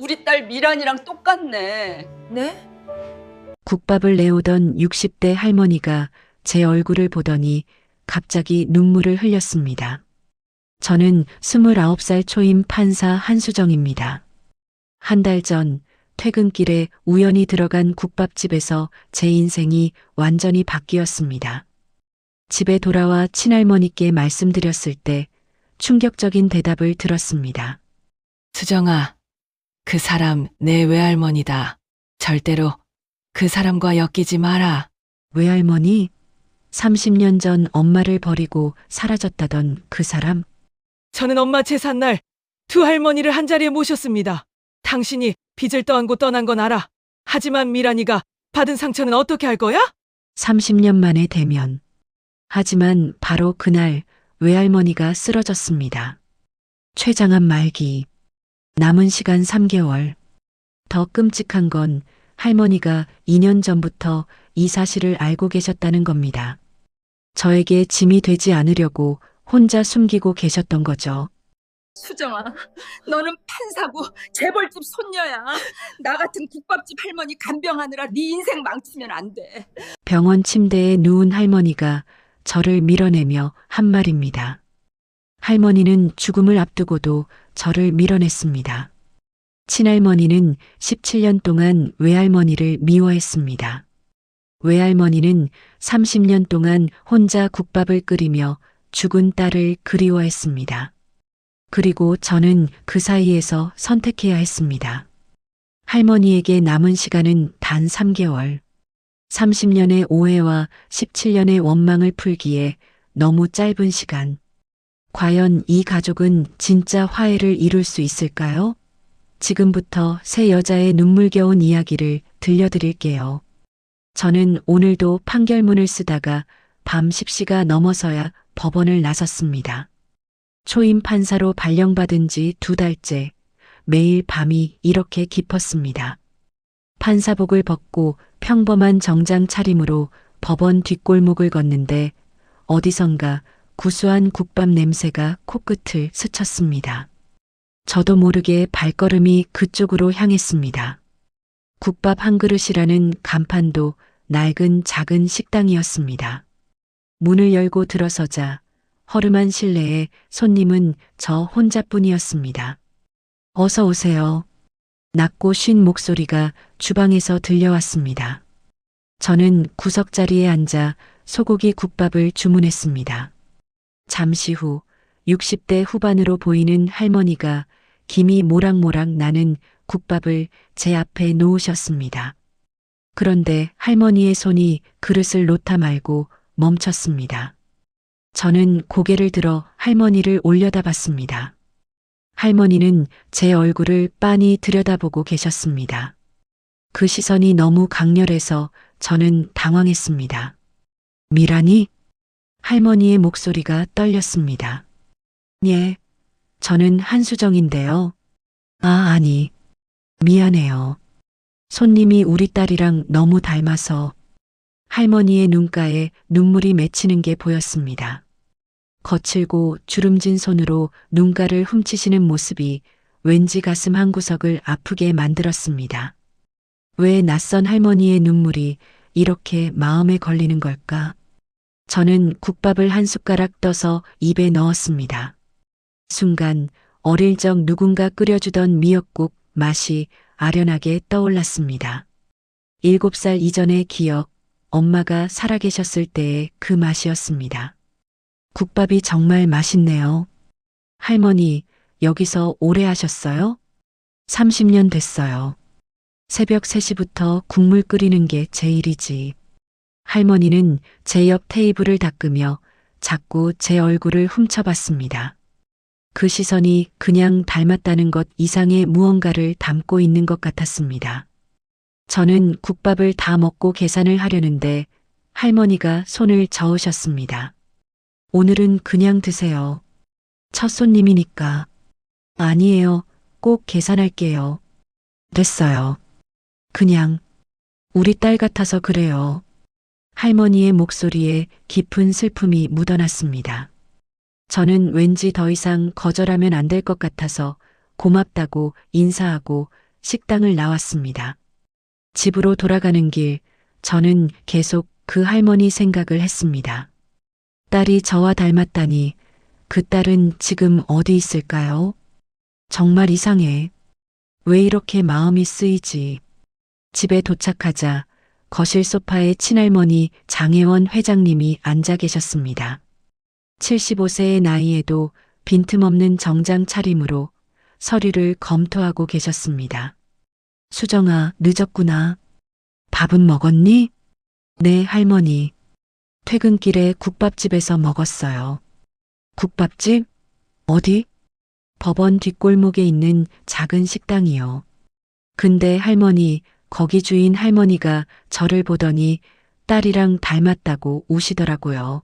우리 딸 미란이랑 똑같네. 네? 국밥을 내오던 60대 할머니가 제 얼굴을 보더니 갑자기 눈물을 흘렸습니다. 저는 29살 초임 판사 한수정입니다. 한 달 전 퇴근길에 우연히 들어간 국밥집에서 제 인생이 완전히 바뀌었습니다. 집에 돌아와 친할머니께 말씀드렸을 때 충격적인 대답을 들었습니다. 수정아, 그 사람 내 외할머니다. 절대로 그 사람과 엮이지 마라. 외할머니? 30년 전 엄마를 버리고 사라졌다던 그 사람? 저는 엄마 제삿날 두 할머니를 한자리에 모셨습니다. 당신이 빚을 떠안고 떠난 건 알아. 하지만 미란이가 받은 상처는 어떻게 할 거야? 30년 만에 대면. 하지만 바로 그날 외할머니가 쓰러졌습니다. 췌장암 말기. 남은 시간 3개월. 더 끔찍한 건 할머니가 2년 전부터 이 사실을 알고 계셨다는 겁니다. 저에게 짐이 되지 않으려고 혼자 숨기고 계셨던 거죠. 수정아, 너는 판사고 재벌집 손녀야. 나 같은 국밥집 할머니 간병하느라 네 인생 망치면 안 돼. 병원 침대에 누운 할머니가 저를 밀어내며 한 말입니다. 할머니는 죽음을 앞두고도 저를 밀어냈습니다. 친할머니는 17년 동안 외할머니를 미워했습니다. 외할머니는 30년 동안 혼자 국밥을 끓이며 죽은 딸을 그리워했습니다. 그리고 저는 그 사이에서 선택해야 했습니다. 할머니에게 남은 시간은 단 3개월. 30년의 오해와 17년의 원망을 풀기에 너무 짧은 시간. 과연 이 가족은 진짜 화해를 이룰 수 있을까요? 지금부터 세 여자의 눈물겨운 이야기를 들려드릴게요. 저는 오늘도 판결문을 쓰다가 밤 10시가 넘어서야 법원을 나섰습니다. 초임 판사로 발령받은 지 2달째 매일 밤이 이렇게 깊었습니다. 판사복을 벗고 평범한 정장 차림으로 법원 뒷골목을 걷는데 어디선가 구수한 국밥 냄새가 코끝을 스쳤습니다. 저도 모르게 발걸음이 그쪽으로 향했습니다. 국밥 한 그릇이라는 간판도 낡은 작은 식당이었습니다. 문을 열고 들어서자 허름한 실내에 손님은 저 혼자뿐이었습니다. 어서 오세요. 낮고 쉰 목소리가 주방에서 들려왔습니다. 저는 구석자리에 앉아 소고기 국밥을 주문했습니다. 잠시 후 60대 후반으로 보이는 할머니가 김이 모락모락 나는 국밥을 제 앞에 놓으셨습니다. 그런데 할머니의 손이 그릇을 놓다 말고 멈췄습니다. 저는 고개를 들어 할머니를 올려다봤습니다. 할머니는 제 얼굴을 빤히 들여다보고 계셨습니다. 그 시선이 너무 강렬해서 저는 당황했습니다. 미란이? 할머니의 목소리가 떨렸습니다. 예, 저는 한수정인데요. 아니, 미안해요. 손님이 우리 딸이랑 너무 닮아서. 할머니의 눈가에 눈물이 맺히는 게 보였습니다. 거칠고 주름진 손으로 눈가를 훔치시는 모습이 왠지 가슴 한구석을 아프게 만들었습니다. 왜 낯선 할머니의 눈물이 이렇게 마음에 걸리는 걸까? 저는 국밥을 한 숟가락 떠서 입에 넣었습니다. 순간 어릴 적 누군가 끓여주던 미역국 맛이 아련하게 떠올랐습니다. 7살 이전의 기억, 엄마가 살아계셨을 때의 그 맛이었습니다. 국밥이 정말 맛있네요. 할머니, 여기서 오래 하셨어요? 30년 됐어요. 새벽 3시부터 국물 끓이는 게 제 일이지. 할머니는 제 옆 테이블을 닦으며 자꾸 제 얼굴을 훔쳐봤습니다. 그 시선이 그냥 닮았다는 것 이상의 무언가를 담고 있는 것 같았습니다. 저는 국밥을 다 먹고 계산을 하려는데 할머니가 손을 저으셨습니다. 오늘은 그냥 드세요. 첫 손님이니까. 아니에요. 꼭 계산할게요. 됐어요. 그냥 우리 딸 같아서 그래요. 할머니의 목소리에 깊은 슬픔이 묻어났습니다. 저는 왠지 더 이상 거절하면 안 될 것 같아서 고맙다고 인사하고 식당을 나왔습니다. 집으로 돌아가는 길, 저는 계속 그 할머니 생각을 했습니다. 딸이 저와 닮았다니, 그 딸은 지금 어디 있을까요? 정말 이상해. 왜 이렇게 마음이 쓰이지? 집에 도착하자 거실 소파에 친할머니 장혜원 회장님이 앉아 계셨습니다. 75세의 나이에도 빈틈없는 정장 차림으로 서류를 검토하고 계셨습니다. 수정아, 늦었구나. 밥은 먹었니? 네, 할머니. 퇴근길에 국밥집에서 먹었어요. 국밥집? 어디? 법원 뒷골목에 있는 작은 식당이요. 근데 할머니, 거기 주인 할머니가 저를 보더니 딸이랑 닮았다고 우시더라고요.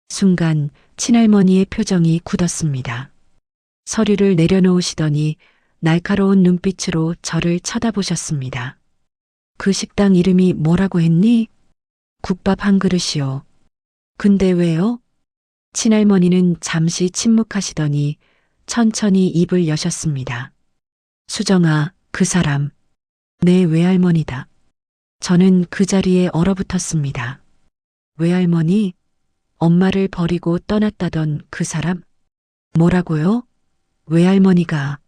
순간 친할머니의 표정이 굳었습니다. 서류를 내려놓으시더니 날카로운 눈빛으로 저를 쳐다보셨습니다. 그 식당 이름이 뭐라고 했니? 국밥 한 그릇이요. 근데 왜요? 친할머니는 잠시 침묵하시더니 천천히 입을 여셨습니다. 수정아, 그 사람. 내 외할머니다. 저는 그 자리에 얼어붙었습니다. 외할머니? 엄마를 버리고 떠났다던 그 사람? 뭐라고요? 외할머니가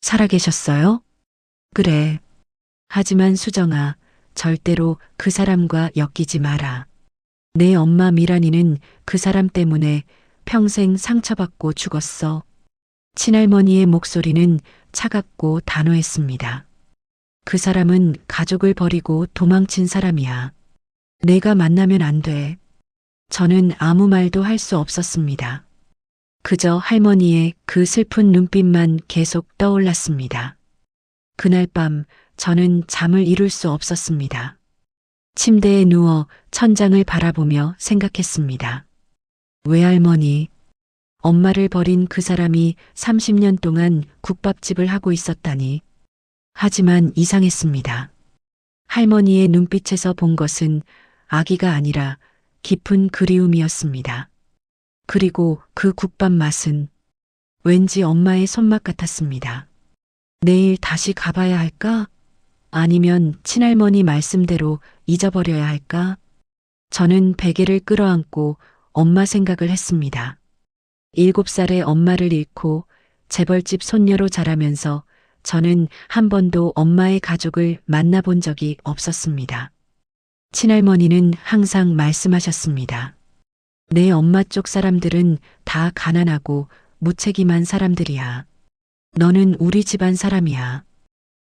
살아계셨어요? 그래. 하지만 수정아, 절대로 그 사람과 엮이지 마라. 내 엄마 미란이는 그 사람 때문에 평생 상처받고 죽었어. 친할머니의 목소리는 차갑고 단호했습니다. 그 사람은 가족을 버리고 도망친 사람이야. 내가 만나면 안 돼. 저는 아무 말도 할 수 없었습니다. 그저 할머니의 그 슬픈 눈빛만 계속 떠올랐습니다. 그날 밤 저는 잠을 이룰 수 없었습니다. 침대에 누워 천장을 바라보며 생각했습니다. 외할머니, 엄마를 버린 그 사람이 30년 동안 국밥집을 하고 있었다니. 하지만 이상했습니다. 할머니의 눈빛에서 본 것은 아기가 아니라 깊은 그리움이었습니다. 그리고 그 국밥 맛은 왠지 엄마의 손맛 같았습니다. 내일 다시 가봐야 할까? 아니면 친할머니 말씀대로 잊어버려야 할까? 저는 베개를 끌어안고 엄마 생각을 했습니다. 7살의 엄마를 잃고 재벌집 손녀로 자라면서 저는 한 번도 엄마의 가족을 만나본 적이 없었습니다. 친할머니는 항상 말씀하셨습니다. 내 엄마 쪽 사람들은 다 가난하고 무책임한 사람들이야. 너는 우리 집안 사람이야.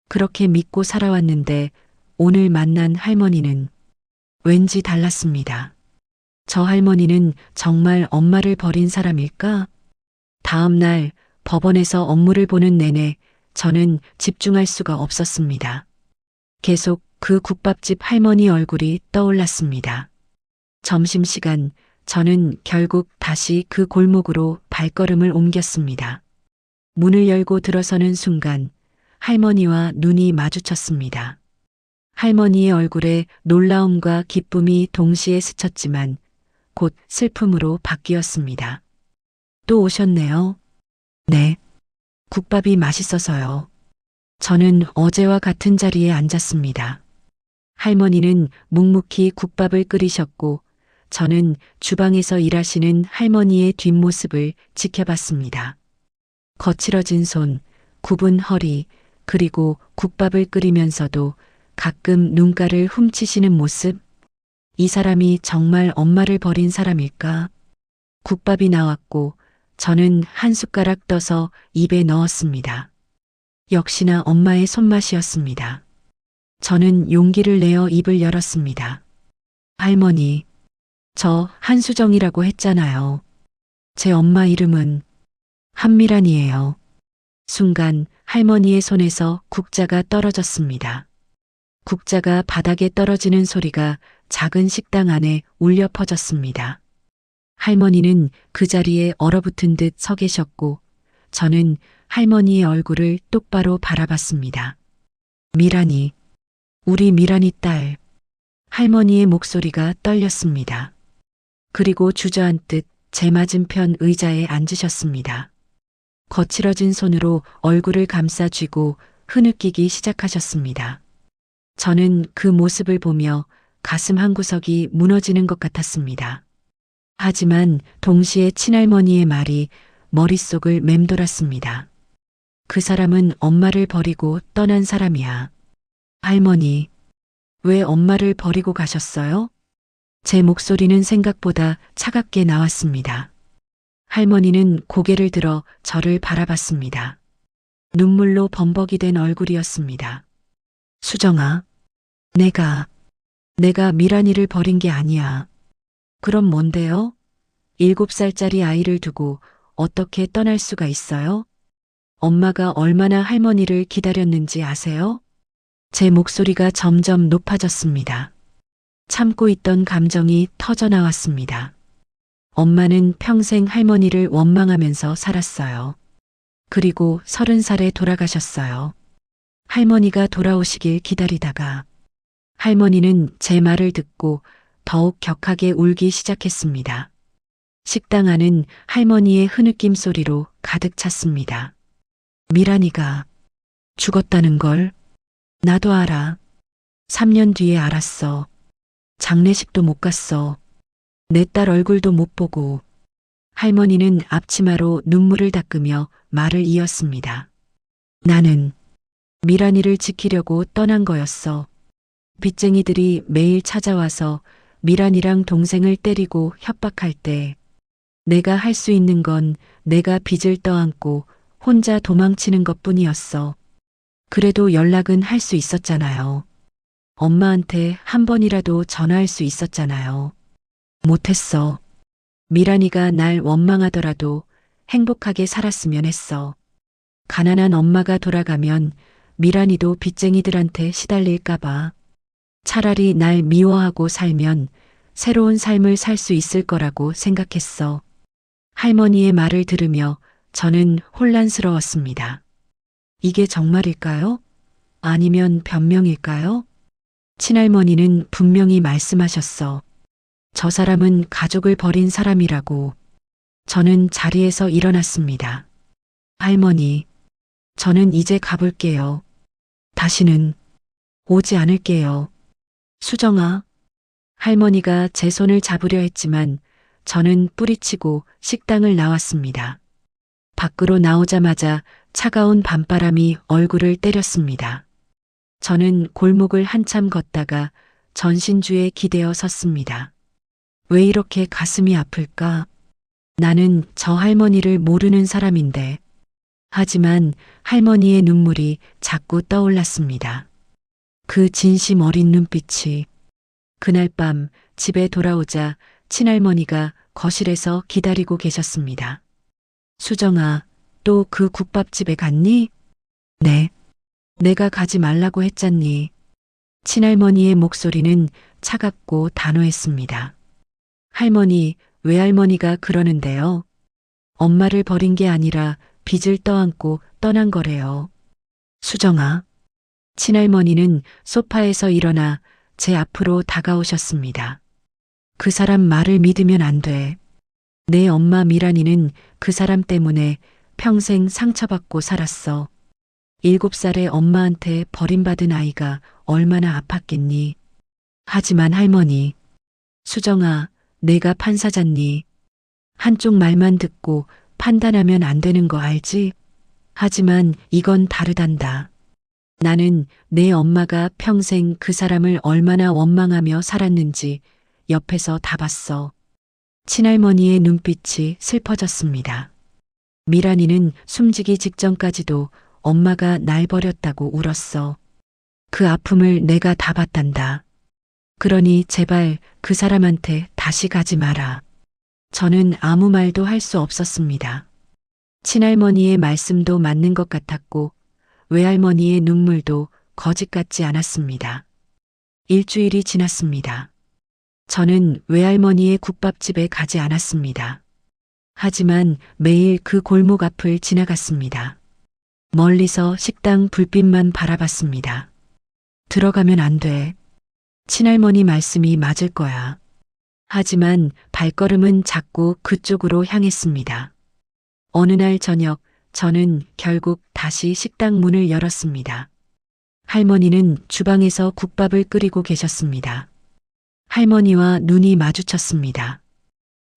그렇게 믿고 살아왔는데 오늘 만난 할머니는 왠지 달랐습니다. 저 할머니는 정말 엄마를 버린 사람일까? 다음 날 법원에서 업무를 보는 내내 저는 집중할 수가 없었습니다. 계속 그 국밥집 할머니 얼굴이 떠올랐습니다. 점심시간 저는 결국 다시 그 골목으로 발걸음을 옮겼습니다. 문을 열고 들어서는 순간 할머니와 눈이 마주쳤습니다. 할머니의 얼굴에 놀라움과 기쁨이 동시에 스쳤지만 곧 슬픔으로 바뀌었습니다. 또 오셨네요. 네. 국밥이 맛있어서요. 저는 어제와 같은 자리에 앉았습니다. 할머니는 묵묵히 국밥을 끓이셨고 저는 주방에서 일하시는 할머니의 뒷모습을 지켜봤습니다. 거칠어진 손, 굽은 허리, 그리고 국밥을 끓이면서도 가끔 눈가를 훔치시는 모습. 이 사람이 정말 엄마를 버린 사람일까? 국밥이 나왔고 저는 한 숟가락 떠서 입에 넣었습니다. 역시나 엄마의 손맛이었습니다. 저는 용기를 내어 입을 열었습니다. 할머니, 저 한수정이라고 했잖아요. 제 엄마 이름은 한미란이에요. 순간 할머니의 손에서 국자가 떨어졌습니다. 국자가 바닥에 떨어지는 소리가 작은 식당 안에 울려 퍼졌습니다. 할머니는 그 자리에 얼어붙은 듯 서 계셨고 저는 할머니의 얼굴을 똑바로 바라봤습니다. 미란이, 우리 미란이 딸. 할머니의 목소리가 떨렸습니다. 그리고 주저앉듯 제 맞은편 의자에 앉으셨습니다. 거칠어진 손으로 얼굴을 감싸 쥐고 흐느끼기 시작하셨습니다. 저는 그 모습을 보며 가슴 한구석이 무너지는 것 같았습니다. 하지만 동시에 친할머니의 말이 머릿속을 맴돌았습니다. 그 사람은 엄마를 버리고 떠난 사람이야. 할머니, 왜 엄마를 버리고 가셨어요? 제 목소리는 생각보다 차갑게 나왔습니다. 할머니는 고개를 들어 저를 바라봤습니다. 눈물로 범벅이 된 얼굴이었습니다. 수정아, 내가 미란이를 버린 게 아니야. 그럼 뭔데요? 7살짜리 아이를 두고 어떻게 떠날 수가 있어요? 엄마가 얼마나 할머니를 기다렸는지 아세요? 제 목소리가 점점 높아졌습니다. 참고 있던 감정이 터져 나왔습니다. 엄마는 평생 할머니를 원망하면서 살았어요. 그리고 30살에 돌아가셨어요. 할머니가 돌아오시길 기다리다가 할머니는 제 말을 듣고 더욱 격하게 울기 시작했습니다. 식당 안은 할머니의 흐느낌 소리로 가득 찼습니다. 미란이가 죽었다는 걸 나도 알아. 3년 뒤에 알았어. 장례식도 못 갔어. 내 딸 얼굴도 못 보고. 할머니는 앞치마로 눈물을 닦으며 말을 이었습니다. 나는 미란이를 지키려고 떠난 거였어. 빚쟁이들이 매일 찾아와서 미란이랑 동생을 때리고 협박할 때 내가 할 수 있는 건 내가 빚을 떠안고 혼자 도망치는 것뿐이었어. 그래도 연락은 할 수 있었잖아요. 엄마한테 한 번이라도 전화할 수 있었잖아요. 못했어. 미란이가 날 원망하더라도 행복하게 살았으면 했어. 가난한 엄마가 돌아가면 미란이도 빚쟁이들한테 시달릴까봐. 차라리 날 미워하고 살면 새로운 삶을 살 수 있을 거라고 생각했어. 할머니의 말을 들으며 저는 혼란스러웠습니다. 이게 정말일까요? 아니면 변명일까요? 친할머니는 분명히 말씀하셨어. 저 사람은 가족을 버린 사람이라고. 저는 자리에서 일어났습니다. 할머니, 저는 이제 가볼게요. 다시는 오지 않을게요. 수정아. 할머니가 제 손을 잡으려 했지만 저는 뿌리치고 식당을 나왔습니다. 밖으로 나오자마자 차가운 밤바람이 얼굴을 때렸습니다. 저는 골목을 한참 걷다가 전신주에 기대어 섰습니다. 왜 이렇게 가슴이 아플까? 나는 저 할머니를 모르는 사람인데. 하지만 할머니의 눈물이 자꾸 떠올랐습니다. 그 진심 어린 눈빛이. 그날 밤 집에 돌아오자 친할머니가 거실에서 기다리고 계셨습니다. 수정아, 또 그 국밥집에 갔니? 네. 내가 가지 말라고 했잖니. 친할머니의 목소리는 차갑고 단호했습니다. 할머니, 외할머니가 그러는데요. 엄마를 버린 게 아니라 빚을 떠안고 떠난 거래요. 수정아. 친할머니는 소파에서 일어나 제 앞으로 다가오셨습니다. 그 사람 말을 믿으면 안 돼. 내 엄마 미란이는 그 사람 때문에 평생 상처받고 살았어. 7살의 엄마한테 버림받은 아이가 얼마나 아팠겠니. 하지만 할머니. 수정아, 내가 판사잖니. 한쪽 말만 듣고 판단하면 안 되는 거 알지? 하지만 이건 다르단다. 나는 내 엄마가 평생 그 사람을 얼마나 원망하며 살았는지 옆에서 다 봤어. 친할머니의 눈빛이 슬퍼졌습니다. 미란이는 숨지기 직전까지도 엄마가 날 버렸다고 울었어. 그 아픔을 내가 다 봤단다. 그러니 제발 그 사람한테 다시 가지 마라. 저는 아무 말도 할 수 없었습니다. 친할머니의 말씀도 맞는 것 같았고 외할머니의 눈물도 거짓 같지 않았습니다. 일주일이 지났습니다. 저는 외할머니의 국밥집에 가지 않았습니다. 하지만 매일 그 골목 앞을 지나갔습니다. 멀리서 식당 불빛만 바라봤습니다. 들어가면 안 돼. 친할머니 말씀이 맞을 거야. 하지만 발걸음은 자꾸 그쪽으로 향했습니다. 어느 날 저녁 저는 결국 다시 식당 문을 열었습니다. 할머니는 주방에서 국밥을 끓이고 계셨습니다. 할머니와 눈이 마주쳤습니다.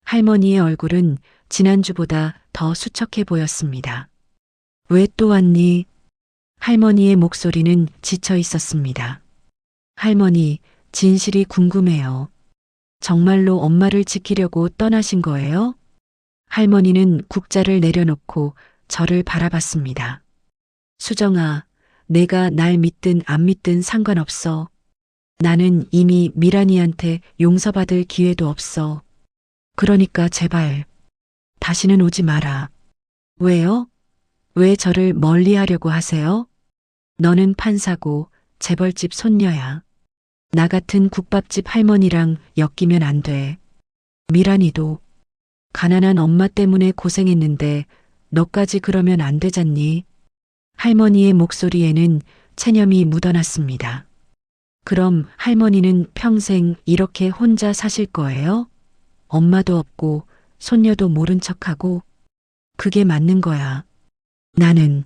할머니의 얼굴은 지난주보다 더 수척해 보였습니다. 왜 또 왔니? 할머니의 목소리는 지쳐 있었습니다. 할머니, 진실이 궁금해요. 정말로 엄마를 지키려고 떠나신 거예요? 할머니는 국자를 내려놓고 저를 바라봤습니다. 수정아, 내가 날 믿든 안 믿든 상관없어. 나는 이미 미란이한테 용서받을 기회도 없어. 그러니까 제발 다시는 오지 마라. 왜요? 왜 저를 멀리하려고 하세요? 너는 판사고 재벌집 손녀야. 나 같은 국밥집 할머니랑 엮이면 안 돼. 미란이도 가난한 엄마 때문에 고생했는데 너까지 그러면 안 되잖니? 할머니의 목소리에는 체념이 묻어났습니다. 그럼 할머니는 평생 이렇게 혼자 사실 거예요? 엄마도 없고 손녀도 모른 척하고. 그게 맞는 거야. 나는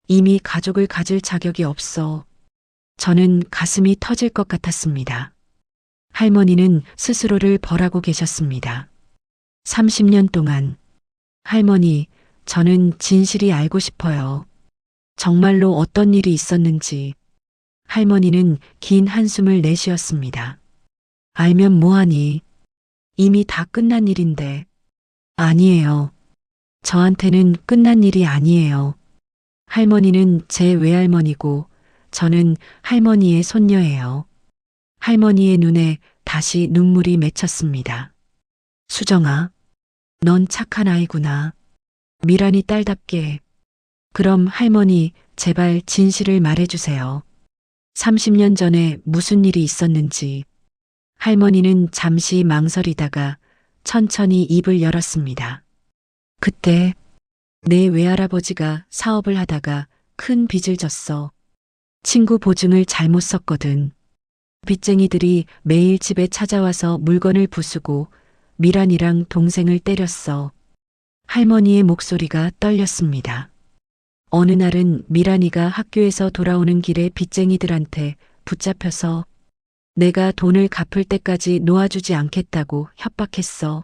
이미 가족을 가질 자격이 없어. 저는 가슴이 터질 것 같았습니다. 할머니는 스스로를 벌하고 계셨습니다. 30년 동안. 할머니, 저는 진실이 알고 싶어요. 정말로 어떤 일이 있었는지. 할머니는 긴 한숨을 내쉬었습니다. 알면 뭐하니? 이미 다 끝난 일인데. 아니에요. 저한테는 끝난 일이 아니에요. 할머니는 제 외할머니고 저는 할머니의 손녀예요. 할머니의 눈에 다시 눈물이 맺혔습니다. 수정아, 넌 착한 아이구나. 미란이 딸답게. 그럼 할머니, 제발 진실을 말해주세요. 30년 전에 무슨 일이 있었는지. 할머니는 잠시 망설이다가 천천히 입을 열었습니다. 그때 내 외할아버지가 사업을 하다가 큰 빚을 졌어. 친구 보증을 잘못 썼거든. 빚쟁이들이 매일 집에 찾아와서 물건을 부수고 미란이랑 동생을 때렸어. 할머니의 목소리가 떨렸습니다. 어느 날은 미란이가 학교에서 돌아오는 길에 빚쟁이들한테 붙잡혀서 내가 돈을 갚을 때까지 놓아주지 않겠다고 협박했어.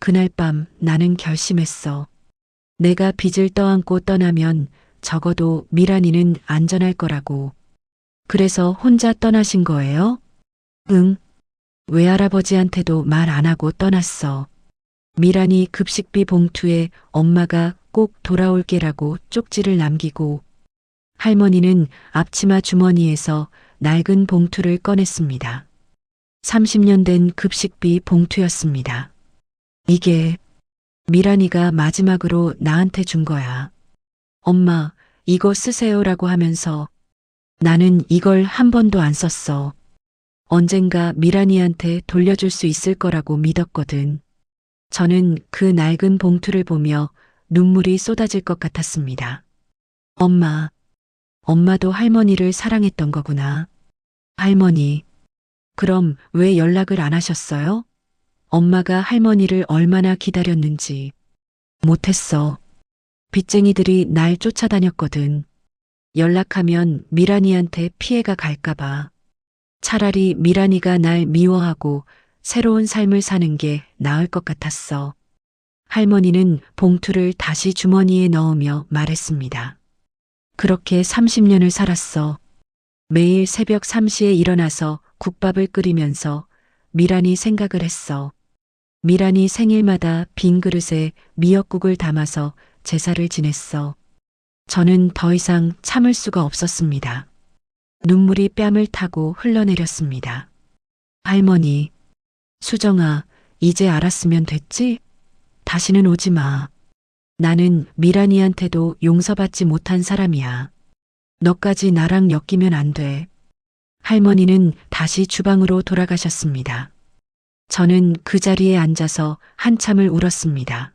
그날 밤 나는 결심했어. 내가 빚을 떠안고 떠나면 적어도 미란이는 안전할 거라고. 그래서 혼자 떠나신 거예요? 응. 외할아버지한테도 말 안 하고 떠났어. 미란이 급식비 봉투에 엄마가 꼭 돌아올게라고 쪽지를 남기고. 할머니는 앞치마 주머니에서 낡은 봉투를 꺼냈습니다. 30년 된 급식비 봉투였습니다. 이게 미란이가 마지막으로 나한테 준 거야. 엄마, 이거 쓰세요라고 하면서. 나는 이걸 한 번도 안 썼어. 언젠가 미란이한테 돌려줄 수 있을 거라고 믿었거든. 저는 그 낡은 봉투를 보며 눈물이 쏟아질 것 같았습니다. 엄마, 엄마도 할머니를 사랑했던 거구나. 할머니, 그럼 왜 연락을 안 하셨어요? 엄마가 할머니를 얼마나 기다렸는지. 못했어. 빚쟁이들이 날 쫓아다녔거든. 연락하면 미란이한테 피해가 갈까봐. 차라리 미란이가 날 미워하고 새로운 삶을 사는 게 나을 것 같았어. 할머니는 봉투를 다시 주머니에 넣으며 말했습니다. 그렇게 30년을 살았어. 매일 새벽 3시에 일어나서 국밥을 끓이면서 미란이 생각을 했어. 미란이 생일마다 빈 그릇에 미역국을 담아서 제사를 지냈어. 저는 더 이상 참을 수가 없었습니다. 눈물이 뺨을 타고 흘러내렸습니다. 할머니, 수정아, 이제 알았으면 됐지? 다시는 오지 마. 나는 미란이한테도 용서받지 못한 사람이야. 너까지 나랑 엮이면 안 돼. 할머니는 다시 주방으로 돌아가셨습니다. 저는 그 자리에 앉아서 한참을 울었습니다.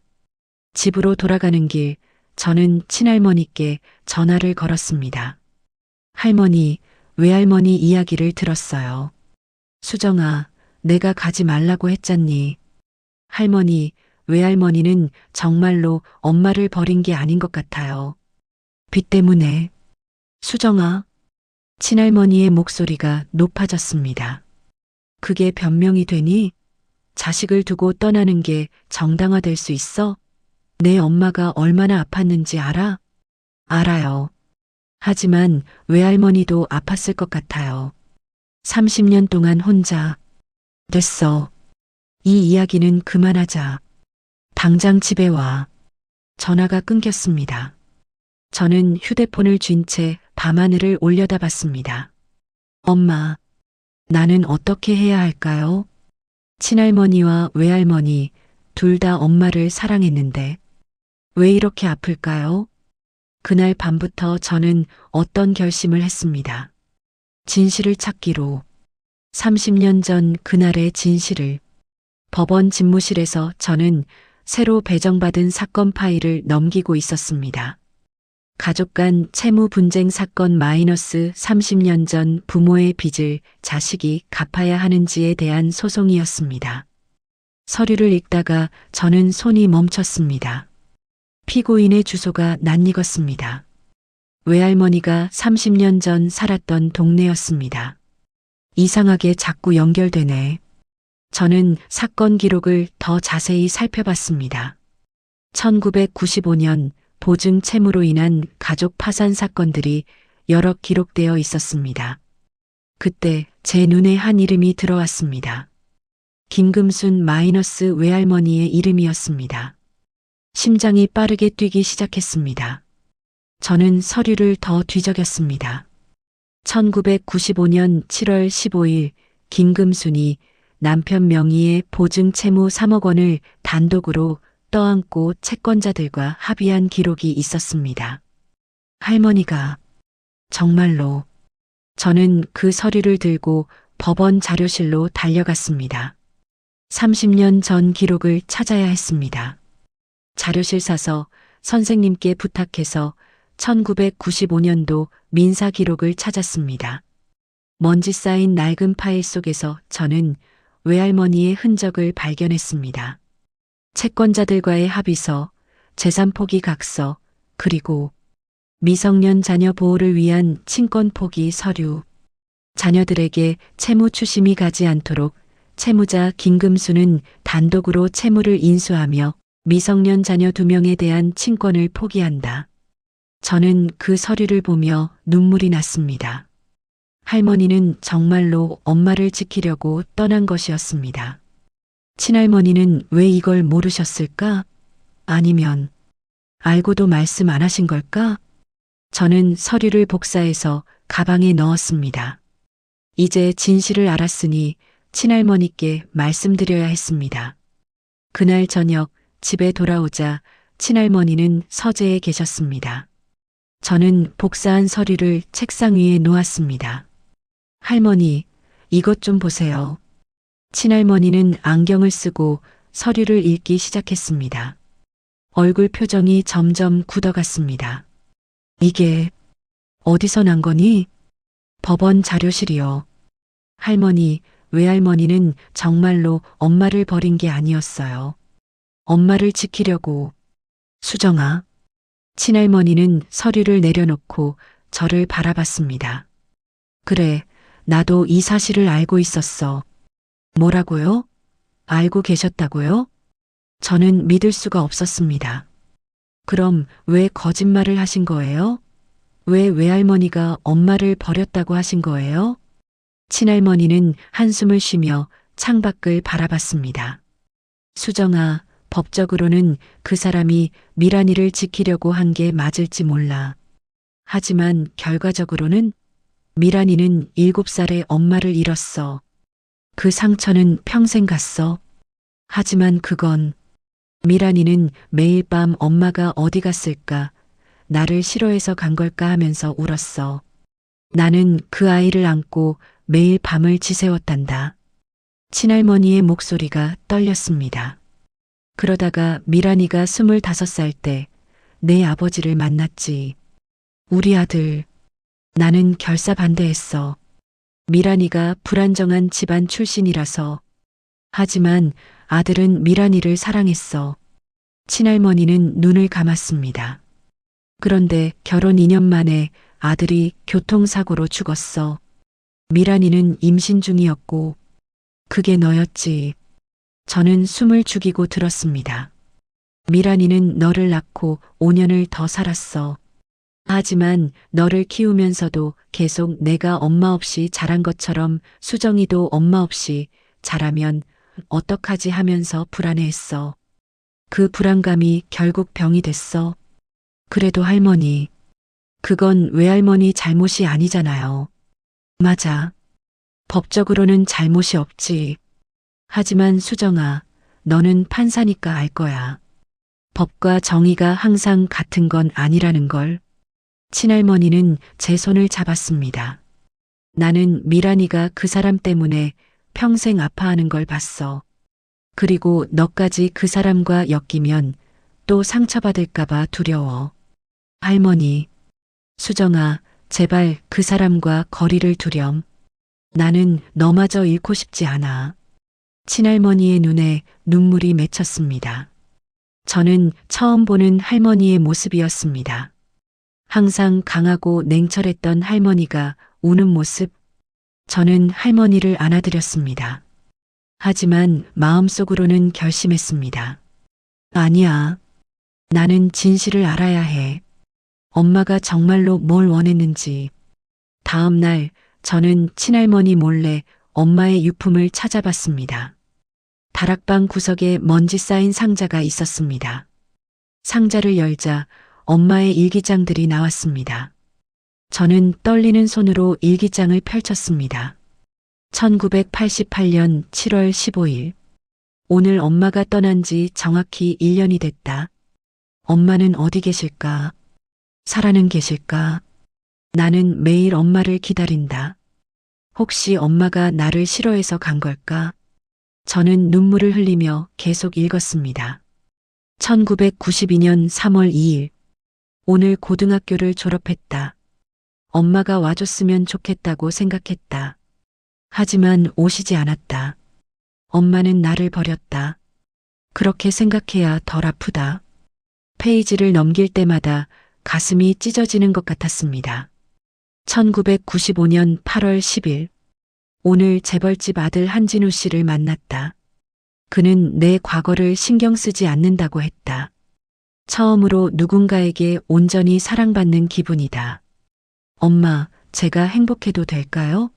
집으로 돌아가는 길, 저는 친할머니께 전화를 걸었습니다. 할머니, 외할머니 이야기를 들었어요. 수정아, 내가 가지 말라고 했잖니. 할머니, 외할머니는 정말로 엄마를 버린 게 아닌 것 같아요. 빚 때문에. 수정아. 친할머니의 목소리가 높아졌습니다. 그게 변명이 되니? 자식을 두고 떠나는 게 정당화될 수 있어? 내 엄마가 얼마나 아팠는지 알아? 알아요. 하지만 외할머니도 아팠을 것 같아요. 30년 동안 혼자. 됐어. 이 이야기는 그만하자. 당장 집에 와. 전화가 끊겼습니다. 저는 휴대폰을 쥔 채 밤하늘을 올려다봤습니다. 엄마, 나는 어떻게 해야 할까요? 친할머니와 외할머니 둘 다 엄마를 사랑했는데 왜 이렇게 아플까요? 그날 밤부터 저는 어떤 결심을 했습니다. 진실을 찾기로. 30년 전 그날의 진실을. 법원 집무실에서 저는 새로 배정받은 사건 파일을 넘기고 있었습니다. 가족 간 채무 분쟁 사건 마이너스 30년 전 부모의 빚을 자식이 갚아야 하는지에 대한 소송이었습니다. 서류를 읽다가 저는 손이 멈췄습니다. 피고인의 주소가 낯익었습니다. 외할머니가 30년 전 살았던 동네였습니다. 이상하게 자꾸 연결되네. 저는 사건 기록을 더 자세히 살펴봤습니다. 1995년 보증 채무로 인한 가족 파산 사건들이 여러 기록되어 있었습니다. 그때 제 눈에 한 이름이 들어왔습니다. 김금순 마이너스 외할머니의 이름이었습니다. 심장이 빠르게 뛰기 시작했습니다. 저는 서류를 더 뒤적였습니다. 1995년 7월 15일 김금순이 남편 명의의 보증 채무 3억 원을 단독으로 떠안고 채권자들과 합의한 기록이 있었습니다. 할머니가 정말로. 저는 그 서류를 들고 법원 자료실로 달려갔습니다. 30년 전 기록을 찾아야 했습니다. 자료실 사서 선생님께 부탁해서 1995년도 민사 기록을 찾았습니다. 먼지 쌓인 낡은 파일 속에서 저는 외할머니의 흔적을 발견했습니다. 채권자들과의 합의서, 재산 포기 각서, 그리고 미성년 자녀 보호를 위한 친권 포기 서류. 자녀들에게 채무 추심이 가지 않도록 채무자 김금수는 단독으로 채무를 인수하며 미성년 자녀 2명에 대한 친권을 포기한다. 저는 그 서류를 보며 눈물이 났습니다. 할머니는 정말로 엄마를 지키려고 떠난 것이었습니다. 친할머니는 왜 이걸 모르셨을까? 아니면 알고도 말씀 안 하신 걸까? 저는 서류를 복사해서 가방에 넣었습니다. 이제 진실을 알았으니 친할머니께 말씀드려야 했습니다. 그날 저녁 집에 돌아오자 친할머니는 서재에 계셨습니다. 저는 복사한 서류를 책상 위에 놓았습니다. 할머니, 이것 좀 보세요. 친할머니는 안경을 쓰고 서류를 읽기 시작했습니다. 얼굴 표정이 점점 굳어갔습니다. 이게 어디서 난 거니? 법원 자료실이요. 할머니, 외할머니는 정말로 엄마를 버린 게 아니었어요. 엄마를 지키려고. 수정아. 친할머니는 서류를 내려놓고 저를 바라봤습니다. 그래, 나도 이 사실을 알고 있었어. 뭐라고요? 알고 계셨다고요? 저는 믿을 수가 없었습니다. 그럼 왜 거짓말을 하신 거예요? 왜 외할머니가 엄마를 버렸다고 하신 거예요? 친할머니는 한숨을 쉬며 창밖을 바라봤습니다. 수정아, 법적으로는 그 사람이 미란이를 지키려고 한 게 맞을지 몰라. 하지만 결과적으로는 미란이는 7살의 엄마를 잃었어. 그 상처는 평생 갔어. 하지만 그건 미란이는 매일 밤 엄마가 어디 갔을까, 나를 싫어해서 간 걸까 하면서 울었어. 나는 그 아이를 안고 매일 밤을 지새웠단다. 친할머니의 목소리가 떨렸습니다. 그러다가 미란이가 25살 때 내 아버지를 만났지. 우리 아들. 나는 결사반대했어. 미란이가 불안정한 집안 출신이라서. 하지만 아들은 미란이를 사랑했어. 친할머니는 눈을 감았습니다. 그런데 결혼 2년 만에 아들이 교통사고로 죽었어. 미란이는 임신 중이었고, 그게 너였지. 저는 숨을 죽이고 들었습니다. 미란이는 너를 낳고 5년을 더 살았어. 하지만 너를 키우면서도 계속 내가 엄마 없이 자란 것처럼 수정이도 엄마 없이 자라면 어떡하지 하면서 불안해했어. 그 불안감이 결국 병이 됐어. 그래도 할머니, 그건 외할머니 잘못이 아니잖아요. 맞아. 법적으로는 잘못이 없지. 하지만 수정아, 너는 판사니까 알 거야. 법과 정의가 항상 같은 건 아니라는 걸. 친할머니는 제 손을 잡았습니다. 나는 미란이가 그 사람 때문에 평생 아파하는 걸 봤어. 그리고 너까지 그 사람과 엮이면 또 상처받을까봐 두려워. 할머니, 수정아, 제발 그 사람과 거리를 두렴. 나는 너마저 잃고 싶지 않아. 친할머니의 눈에 눈물이 맺혔습니다. 저는 처음 보는 할머니의 모습이었습니다. 항상 강하고 냉철했던 할머니가 우는 모습. 저는 할머니를 안아드렸습니다. 하지만 마음속으로는 결심했습니다. 아니야. 나는 진실을 알아야 해. 엄마가 정말로 뭘 원했는지. 다음 날 저는 친할머니 몰래 엄마의 유품을 찾아봤습니다. 다락방 구석에 먼지 쌓인 상자가 있었습니다. 상자를 열자 엄마의 일기장들이 나왔습니다. 저는 떨리는 손으로 일기장을 펼쳤습니다. 1988년 7월 15일. 오늘 엄마가 떠난 지 정확히 1년이 됐다. 엄마는 어디 계실까? 살아는 계실까? 나는 매일 엄마를 기다린다. 혹시 엄마가 나를 싫어해서 간 걸까? 저는 눈물을 흘리며 계속 읽었습니다. 1992년 3월 2일. 오늘 고등학교를 졸업했다. 엄마가 와줬으면 좋겠다고 생각했다. 하지만 오시지 않았다. 엄마는 나를 버렸다. 그렇게 생각해야 덜 아프다. 페이지를 넘길 때마다 가슴이 찢어지는 것 같았습니다. 1995년 8월 10일. 오늘 재벌집 아들 한진우 씨를 만났다. 그는 내 과거를 신경 쓰지 않는다고 했다. 처음으로 누군가에게 온전히 사랑받는 기분이다. 엄마, 제가 행복해도 될까요?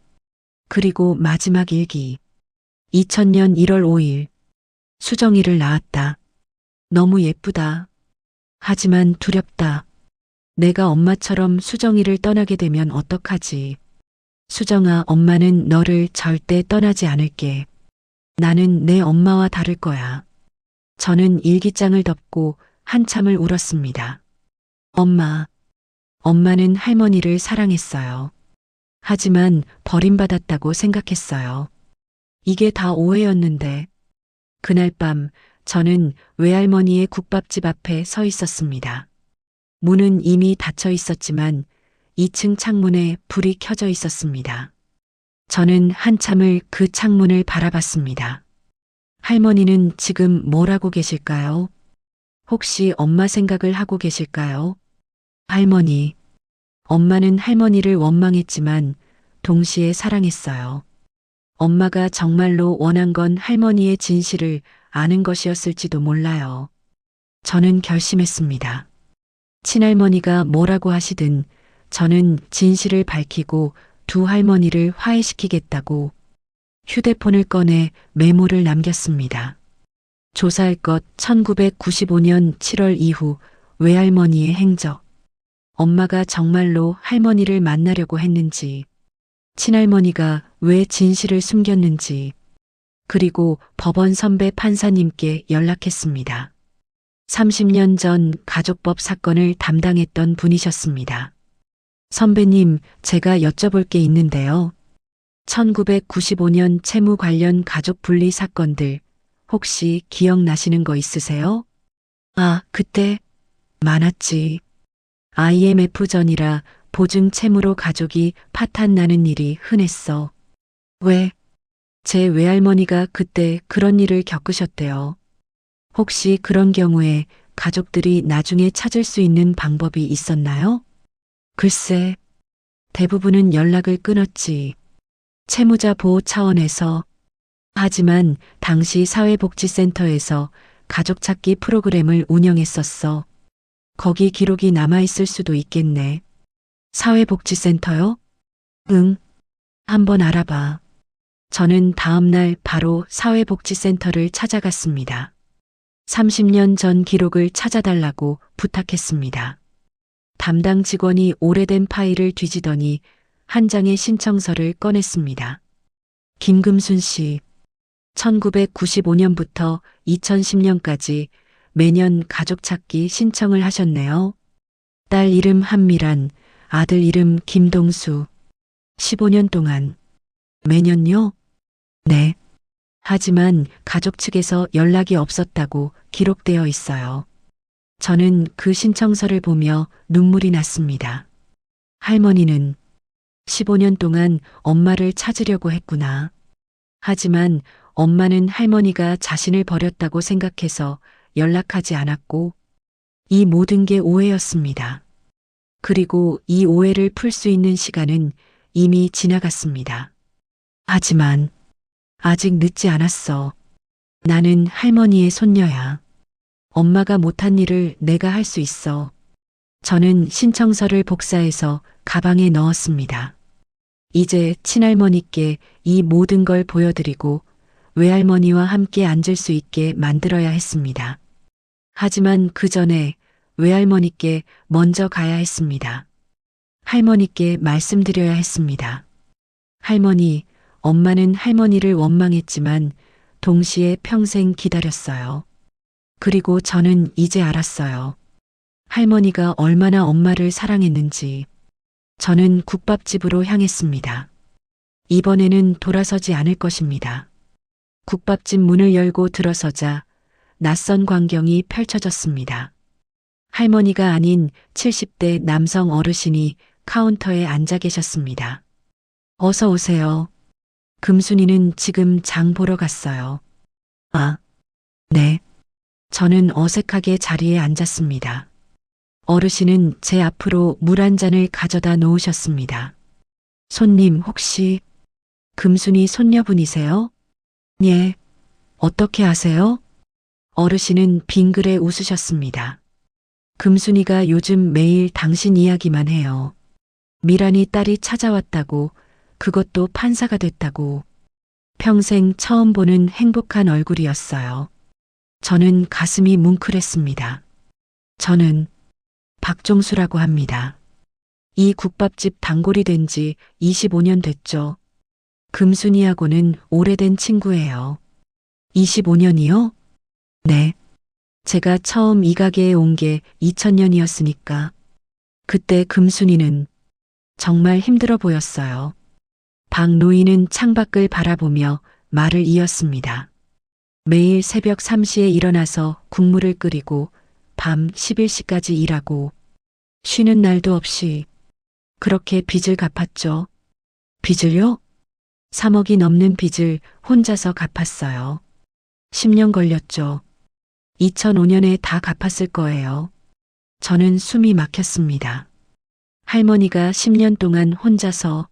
그리고 마지막 일기. 2000년 1월 5일. 수정이를 낳았다. 너무 예쁘다. 하지만 두렵다. 내가 엄마처럼 수정이를 떠나게 되면 어떡하지? 수정아, 엄마는 너를 절대 떠나지 않을게. 나는 내 엄마와 다를 거야. 저는 일기장을 덮고 한참을 울었습니다. 엄마는 할머니를 사랑했어요. 하지만 버림받았다고 생각했어요. 이게 다 오해였는데. 그날 밤 저는 외할머니의 국밥집 앞에 서 있었습니다. 문은 이미 닫혀 있었지만 2층 창문에 불이 켜져 있었습니다. 저는 한참을 그 창문을 바라봤습니다. 할머니는 지금 뭘 하고 계실까요? 혹시 엄마 생각을 하고 계실까요? 할머니. 엄마는 할머니를 원망했지만 동시에 사랑했어요. 엄마가 정말로 원한 건 할머니의 진실을 아는 것이었을지도 몰라요. 저는 결심했습니다. 친할머니가 뭐라고 하시든 저는 진실을 밝히고 두 할머니를 화해시키겠다고 휴대폰을 꺼내 메모를 남겼습니다. 조사할 것 1995년 7월 이후 외할머니의 행적. 엄마가 정말로 할머니를 만나려고 했는지, 친할머니가 왜 진실을 숨겼는지, 그리고 법원 선배 판사님께 연락했습니다. 30년 전 가족법 사건을 담당했던 분이셨습니다. 선배님, 제가 여쭤볼 게 있는데요. 1995년 채무 관련 가족 분리 사건들 혹시 기억나시는 거 있으세요? 아, 그때 많았지. IMF 전이라 보증 채무로 가족이 파탄 나는 일이 흔했어. 왜? 제 외할머니가 그때 그런 일을 겪으셨대요. 혹시 그런 경우에 가족들이 나중에 찾을 수 있는 방법이 있었나요? 글쎄, 대부분은 연락을 끊었지. 채무자 보호 차원에서. 하지만 당시 사회복지센터에서 가족 찾기 프로그램을 운영했었어. 거기 기록이 남아있을 수도 있겠네. 사회복지센터요? 응. 한번 알아봐. 저는 다음 날 바로 사회복지센터를 찾아갔습니다. 30년 전 기록을 찾아달라고 부탁했습니다. 담당 직원이 오래된 파일을 뒤지더니 한 장의 신청서를 꺼냈습니다. 김금순 씨, 1995년부터 2010년까지 매년 가족 찾기 신청을 하셨네요. 딸 이름 한미란, 아들 이름 김동수. 15년 동안. 매년요? 네. 하지만 가족 측에서 연락이 없었다고 기록되어 있어요. 저는 그 신청서를 보며 눈물이 났습니다. 할머니는 15년 동안 엄마를 찾으려고 했구나. 하지만 엄마는 할머니가 자신을 버렸다고 생각해서 연락하지 않았고, 이 모든 게 오해였습니다. 그리고 이 오해를 풀 수 있는 시간은 이미 지나갔습니다. 하지만 아직 늦지 않았어. 나는 할머니의 손녀야. 엄마가 못한 일을 내가 할 수 있어. 저는 신청서를 복사해서 가방에 넣었습니다. 이제 친할머니께 이 모든 걸 보여드리고 외할머니와 함께 앉을 수 있게 만들어야 했습니다. 하지만 그 전에 외할머니께 먼저 가야 했습니다. 할머니께 말씀드려야 했습니다. 할머니, 엄마는 할머니를 원망했지만 동시에 평생 기다렸어요. 그리고 저는 이제 알았어요. 할머니가 얼마나 엄마를 사랑했는지. 저는 국밥집으로 향했습니다. 이번에는 돌아서지 않을 것입니다. 국밥집 문을 열고 들어서자 낯선 광경이 펼쳐졌습니다. 할머니가 아닌 70대 남성 어르신이 카운터에 앉아 계셨습니다. 어서 오세요. 금순이는 지금 장 보러 갔어요. 아, 네. 저는 어색하게 자리에 앉았습니다. 어르신은 제 앞으로 물 한 잔을 가져다 놓으셨습니다. 손님 혹시 금순이 손녀분이세요? 예. 어떻게 아세요? 어르신은 빙그레 웃으셨습니다. 금순이가 요즘 매일 당신 이야기만 해요. 미란이 딸이 찾아왔다고, 그것도 판사가 됐다고. 평생 처음 보는 행복한 얼굴이었어요. 저는 가슴이 뭉클했습니다. 저는 박종수라고 합니다. 이 국밥집 단골이 된 지 25년 됐죠. 금순이하고는 오래된 친구예요. 25년이요? 네. 제가 처음 이 가게에 온 게 2000년이었으니까. 그때 금순이는 정말 힘들어 보였어요. 박 노인은 창밖을 바라보며 말을 이었습니다. 매일 새벽 3시에 일어나서 국물을 끓이고 밤 11시까지 일하고 쉬는 날도 없이 그렇게 빚을 갚았죠. 빚을요? 3억이 넘는 빚을 혼자서 갚았어요. 10년 걸렸죠. 2005년에 다 갚았을 거예요. 저는 숨이 막혔습니다. 할머니가 10년 동안 혼자서,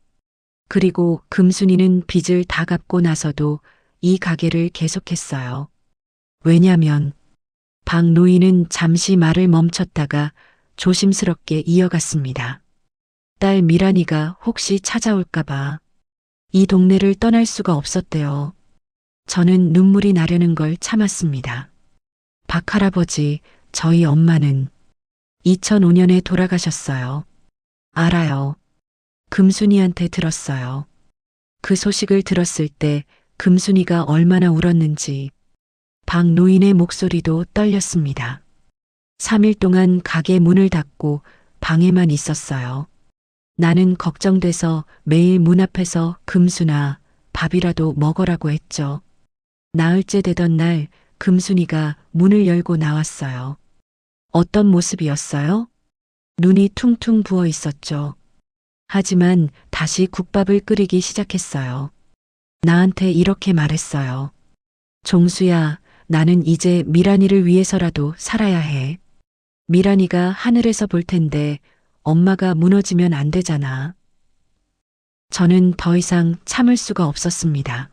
그리고 금순이는 빚을 다 갚고 나서도 이 가게를 계속했어요. 왜냐면 박 노인은 잠시 말을 멈췄다가 조심스럽게 이어갔습니다. 딸 미란이가 혹시 찾아올까봐 이 동네를 떠날 수가 없었대요. 저는 눈물이 나려는 걸 참았습니다. 박 할아버지, 저희 엄마는 2005년에 돌아가셨어요. 알아요. 금순이한테 들었어요. 그 소식을 들었을 때 금순이가 얼마나 울었는지. 박 노인의 목소리도 떨렸습니다. 3일 동안 가게 문을 닫고 방에만 있었어요. 나는 걱정돼서 매일 문 앞에서 금순아, 밥이라도 먹으라고 했죠. 나흘째 되던 날 금순이가 문을 열고 나왔어요. 어떤 모습이었어요? 눈이 퉁퉁 부어 있었죠. 하지만 다시 국밥을 끓이기 시작했어요. 나한테 이렇게 말했어요. 종수야, 나는 이제 미란이를 위해서라도 살아야 해. 미란이가 하늘에서 볼 텐데 엄마가 무너지면 안 되잖아. 저는 더 이상 참을 수가 없었습니다.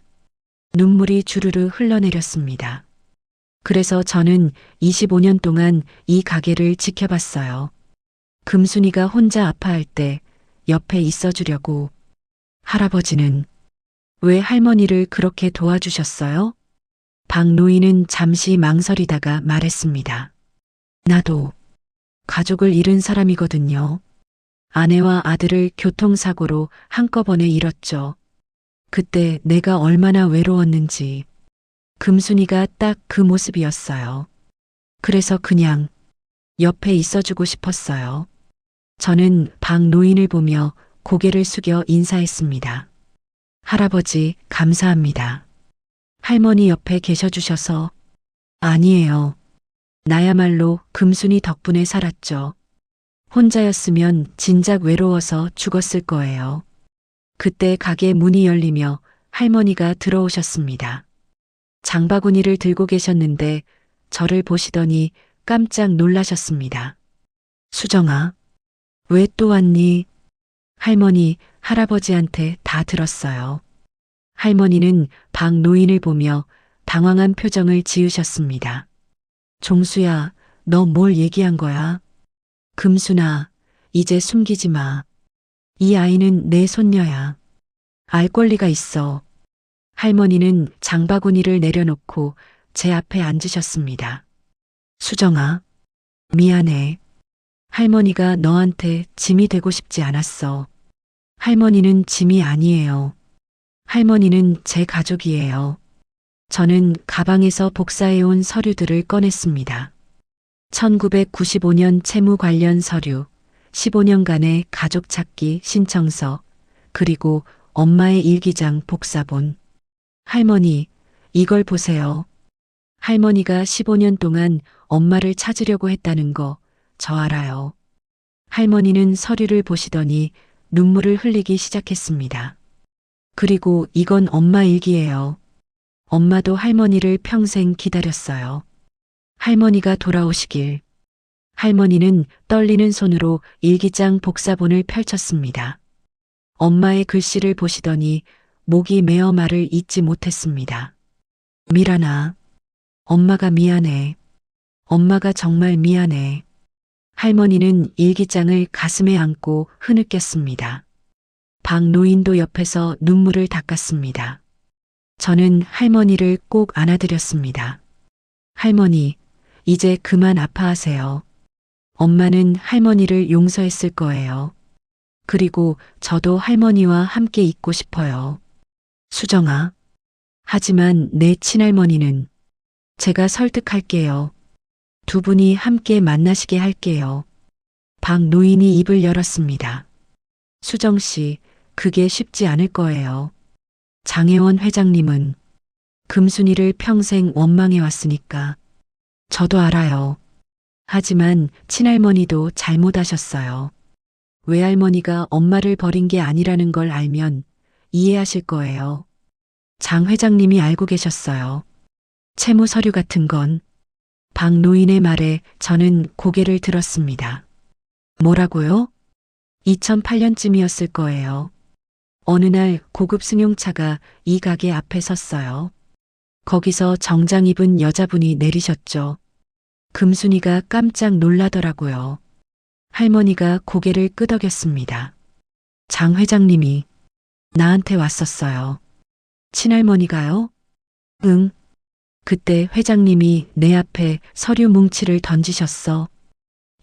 눈물이 주르르 흘러내렸습니다. 그래서 저는 25년 동안 이 가게를 지켜봤어요. 금순이가 혼자 아파할 때 옆에 있어주려고. 할아버지는 왜 할머니를 그렇게 도와주셨어요? 박노인은 잠시 망설이다가 말했습니다. 나도 가족을 잃은 사람이거든요. 아내와 아들을 교통사고로 한꺼번에 잃었죠. 그때 내가 얼마나 외로웠는지. 금순이가 딱 그 모습이었어요. 그래서 그냥 옆에 있어주고 싶었어요. 저는 박노인을 보며 고개를 숙여 인사했습니다. 할아버지, 감사합니다. 할머니 옆에 계셔주셔서. 아니에요. 나야말로 금순이 덕분에 살았죠. 혼자였으면 진작 외로워서 죽었을 거예요. 그때 가게 문이 열리며 할머니가 들어오셨습니다. 장바구니를 들고 계셨는데 저를 보시더니 깜짝 놀라셨습니다. 수정아, 왜 또 왔니? 할머니, 할아버지한테 다 들었어요. 할머니는 박노인을 보며 당황한 표정을 지으셨습니다. 종수야, 너 뭘 얘기한 거야? 금순아, 이제 숨기지 마. 이 아이는 내 손녀야. 알 권리가 있어. 할머니는 장바구니를 내려놓고 제 앞에 앉으셨습니다. 수정아, 미안해. 할머니가 너한테 짐이 되고 싶지 않았어. 할머니는 짐이 아니에요. 할머니는 제 가족이에요. 저는 가방에서 복사해온 서류들을 꺼냈습니다. 1995년 채무 관련 서류, 15년간의 가족 찾기 신청서, 그리고 엄마의 일기장 복사본. 할머니, 이걸 보세요. 할머니가 15년 동안 엄마를 찾으려고 했다는 거 저 알아요. 할머니는 서류를 보시더니 눈물을 흘리기 시작했습니다. 그리고 이건 엄마 일기예요. 엄마도 할머니를 평생 기다렸어요. 할머니가 돌아오시길. 할머니는 떨리는 손으로 일기장 복사본을 펼쳤습니다. 엄마의 글씨를 보시더니 목이 메어 말을 잇지 못했습니다. 미란아, 엄마가 미안해. 엄마가 정말 미안해. 할머니는 일기장을 가슴에 안고 흐느꼈습니다. 박노인도 옆에서 눈물을 닦았습니다. 저는 할머니를 꼭 안아드렸습니다. 할머니, 이제 그만 아파하세요. 엄마는 할머니를 용서했을 거예요. 그리고 저도 할머니와 함께 있고 싶어요. 수정아. 하지만 내 친할머니는 제가 설득할게요. 두 분이 함께 만나시게 할게요. 박노인이 입을 열었습니다. 수정 씨, 그게 쉽지 않을 거예요. 장혜원 회장님은 금순이를 평생 원망해 왔으니까. 저도 알아요. 하지만 친할머니도 잘못하셨어요. 외할머니가 엄마를 버린 게 아니라는 걸 알면 이해하실 거예요. 장 회장님이 알고 계셨어요. 채무 서류 같은 건. 박노인의 말에 저는 고개를 들었습니다. 뭐라고요? 2008년쯤이었을 거예요. 어느 날 고급 승용차가 이 가게 앞에 섰어요. 거기서 정장 입은 여자분이 내리셨죠. 금순이가 깜짝 놀라더라고요. 할머니가 고개를 끄덕였습니다. 장 회장님이 나한테 왔었어요. 친할머니가요? 응. 그때 회장님이 내 앞에 서류 뭉치를 던지셨어.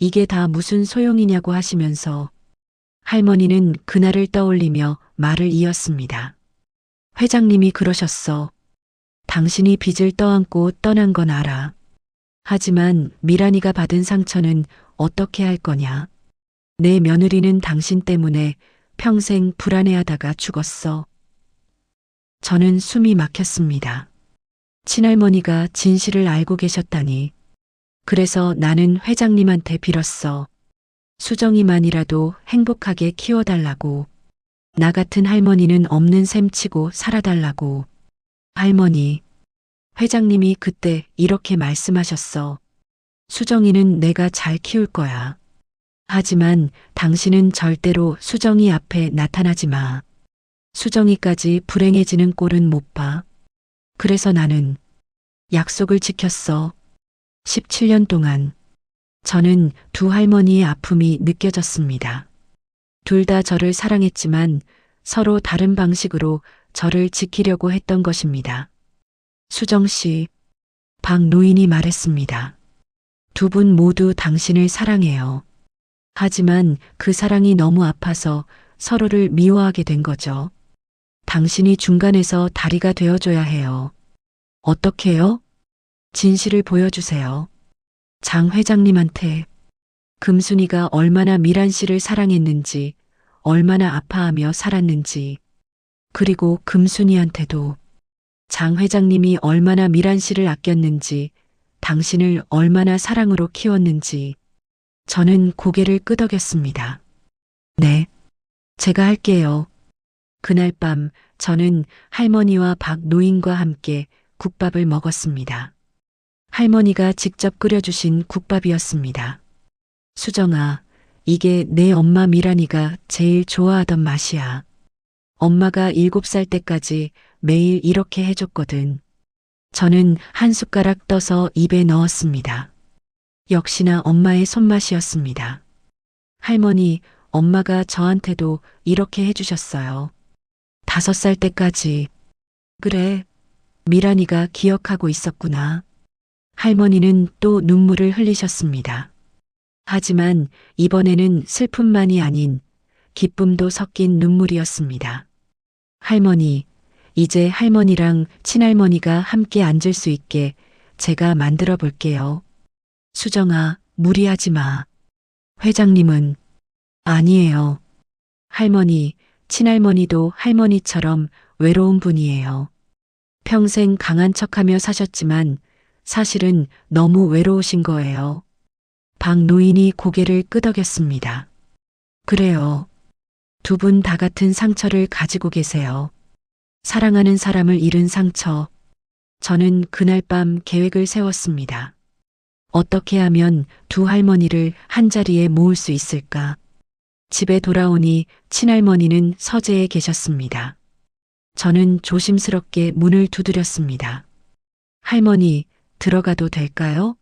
이게 다 무슨 소용이냐고 하시면서 할머니는 그날을 떠올리며 말을 이었습니다. 회장님이 그러셨어. 당신이 빚을 떠안고 떠난 건 알아. 하지만 미란이가 받은 상처는 어떻게 할 거냐. 내 며느리는 당신 때문에 평생 불안해하다가 죽었어. 저는 숨이 막혔습니다. 친할머니가 진실을 알고 계셨다니. 그래서 나는 회장님한테 빌었어. 수정이만이라도 행복하게 키워달라고. 나 같은 할머니는 없는 셈 치고 살아달라고. 할머니, 회장님이 그때 이렇게 말씀하셨어. 수정이는 내가 잘 키울 거야. 하지만 당신은 절대로 수정이 앞에 나타나지 마. 수정이까지 불행해지는 꼴은 못 봐. 그래서 나는 약속을 지켰어. 17년 동안 저는 두 할머니의 아픔이 느껴졌습니다. 둘 다 저를 사랑했지만 서로 다른 방식으로 저를 지키려고 했던 것입니다. 수정 씨, 박 노인이 말했습니다. 두 분 모두 당신을 사랑해요. 하지만 그 사랑이 너무 아파서 서로를 미워하게 된 거죠. 당신이 중간에서 다리가 되어줘야 해요. 어떻게요? 진실을 보여주세요. 장 회장님한테 금순이가 얼마나 미란 씨를 사랑했는지, 얼마나 아파하며 살았는지, 그리고 금순이한테도 장 회장님이 얼마나 미란 씨를 아꼈는지, 당신을 얼마나 사랑으로 키웠는지. 저는 고개를 끄덕였습니다. 네, 제가 할게요. 그날 밤 저는 할머니와 박 노인과 함께 국밥을 먹었습니다. 할머니가 직접 끓여주신 국밥이었습니다. 수정아, 이게 내 엄마 미란이가 제일 좋아하던 맛이야. 엄마가 7살 때까지 매일 이렇게 해줬거든. 저는 한 숟가락 떠서 입에 넣었습니다. 역시나 엄마의 손맛이었습니다. 할머니, 엄마가 저한테도 이렇게 해주셨어요. 5살 때까지. 그래, 미란이가 기억하고 있었구나. 할머니는 또 눈물을 흘리셨습니다. 하지만 이번에는 슬픔만이 아닌 기쁨도 섞인 눈물이었습니다. 할머니, 이제 할머니랑 친할머니가 함께 앉을 수 있게 제가 만들어 볼게요. 수정아, 무리하지 마. 회장님은 아니에요. 할머니, 친할머니도 할머니처럼 외로운 분이에요. 평생 강한 척하며 사셨지만 사실은 너무 외로우신 거예요. 박 노인이 고개를 끄덕였습니다. 그래요. 두 분 다 같은 상처를 가지고 계세요. 사랑하는 사람을 잃은 상처. 저는 그날 밤 계획을 세웠습니다. 어떻게 하면 두 할머니를 한자리에 모을 수 있을까? 집에 돌아오니 친할머니는 서재에 계셨습니다. 저는 조심스럽게 문을 두드렸습니다. 할머니, 들어가도 될까요?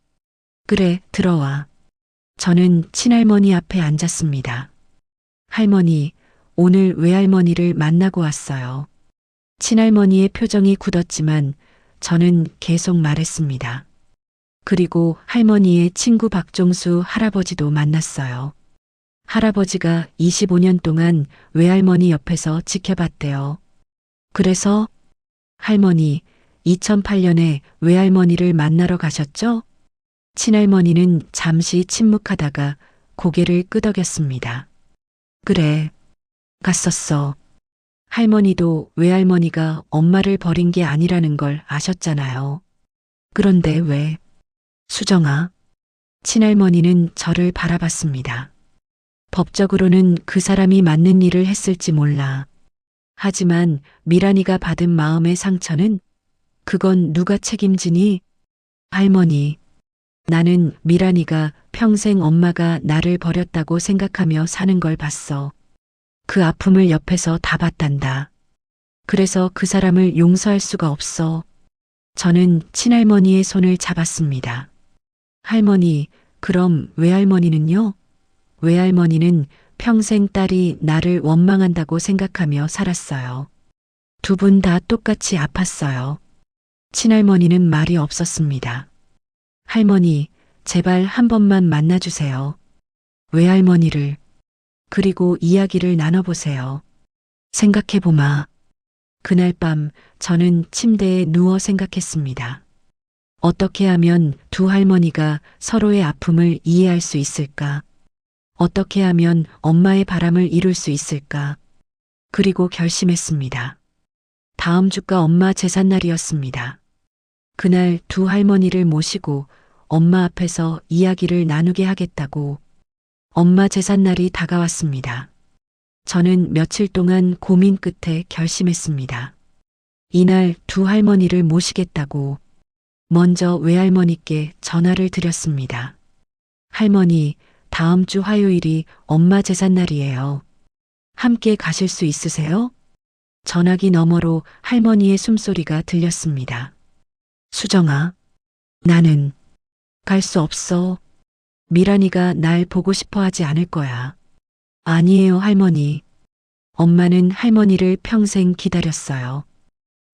그래, 들어와. 저는 친할머니 앞에 앉았습니다. 할머니, 오늘 외할머니를 만나고 왔어요. 친할머니의 표정이 굳었지만 저는 계속 말했습니다. 그리고 할머니의 친구 박종수 할아버지도 만났어요. 할아버지가 25년 동안 외할머니 옆에서 지켜봤대요. 그래서 할머니, 2008년에 외할머니를 만나러 가셨죠? 친할머니는 잠시 침묵하다가 고개를 끄덕였습니다. 그래, 갔었어. 할머니도 외할머니가 엄마를 버린 게 아니라는 걸 아셨잖아요. 그런데 왜? 수정아. 친할머니는 저를 바라봤습니다. 법적으로는 그 사람이 맞는 일을 했을지 몰라. 하지만 미란이가 받은 마음의 상처는 그건 누가 책임지니? 할머니, 나는 미란이가 평생 엄마가 나를 버렸다고 생각하며 사는 걸 봤어. 그 아픔을 옆에서 다 봤단다. 그래서 그 사람을 용서할 수가 없어. 저는 친할머니의 손을 잡았습니다. 할머니, 그럼 외할머니는요? 외할머니는 평생 딸이 나를 원망한다고 생각하며 살았어요. 두 분 다 똑같이 아팠어요. 친할머니는 말이 없었습니다. 할머니, 제발 한 번만 만나주세요. 외할머니를. 그리고 이야기를 나눠보세요. 생각해보마. 그날 밤 저는 침대에 누워 생각했습니다. 어떻게 하면 두 할머니가 서로의 아픔을 이해할 수 있을까? 어떻게 하면 엄마의 바람을 이룰 수 있을까? 그리고 결심했습니다. 다음 주가 엄마 제삿날이었습니다. 그날 두 할머니를 모시고 엄마 앞에서 이야기를 나누게 하겠다고. 엄마 제삿날이 다가왔습니다. 저는 며칠 동안 고민 끝에 결심했습니다. 이날 두 할머니를 모시겠다고. 먼저 외할머니께 전화를 드렸습니다. 할머니, 다음 주 화요일이 엄마 제삿날이에요. 함께 가실 수 있으세요? 전화기 너머로 할머니의 숨소리가 들렸습니다. 수정아, 나는 갈 수 없어. 미란이가 날 보고 싶어 하지 않을 거야. 아니에요, 할머니. 엄마는 할머니를 평생 기다렸어요.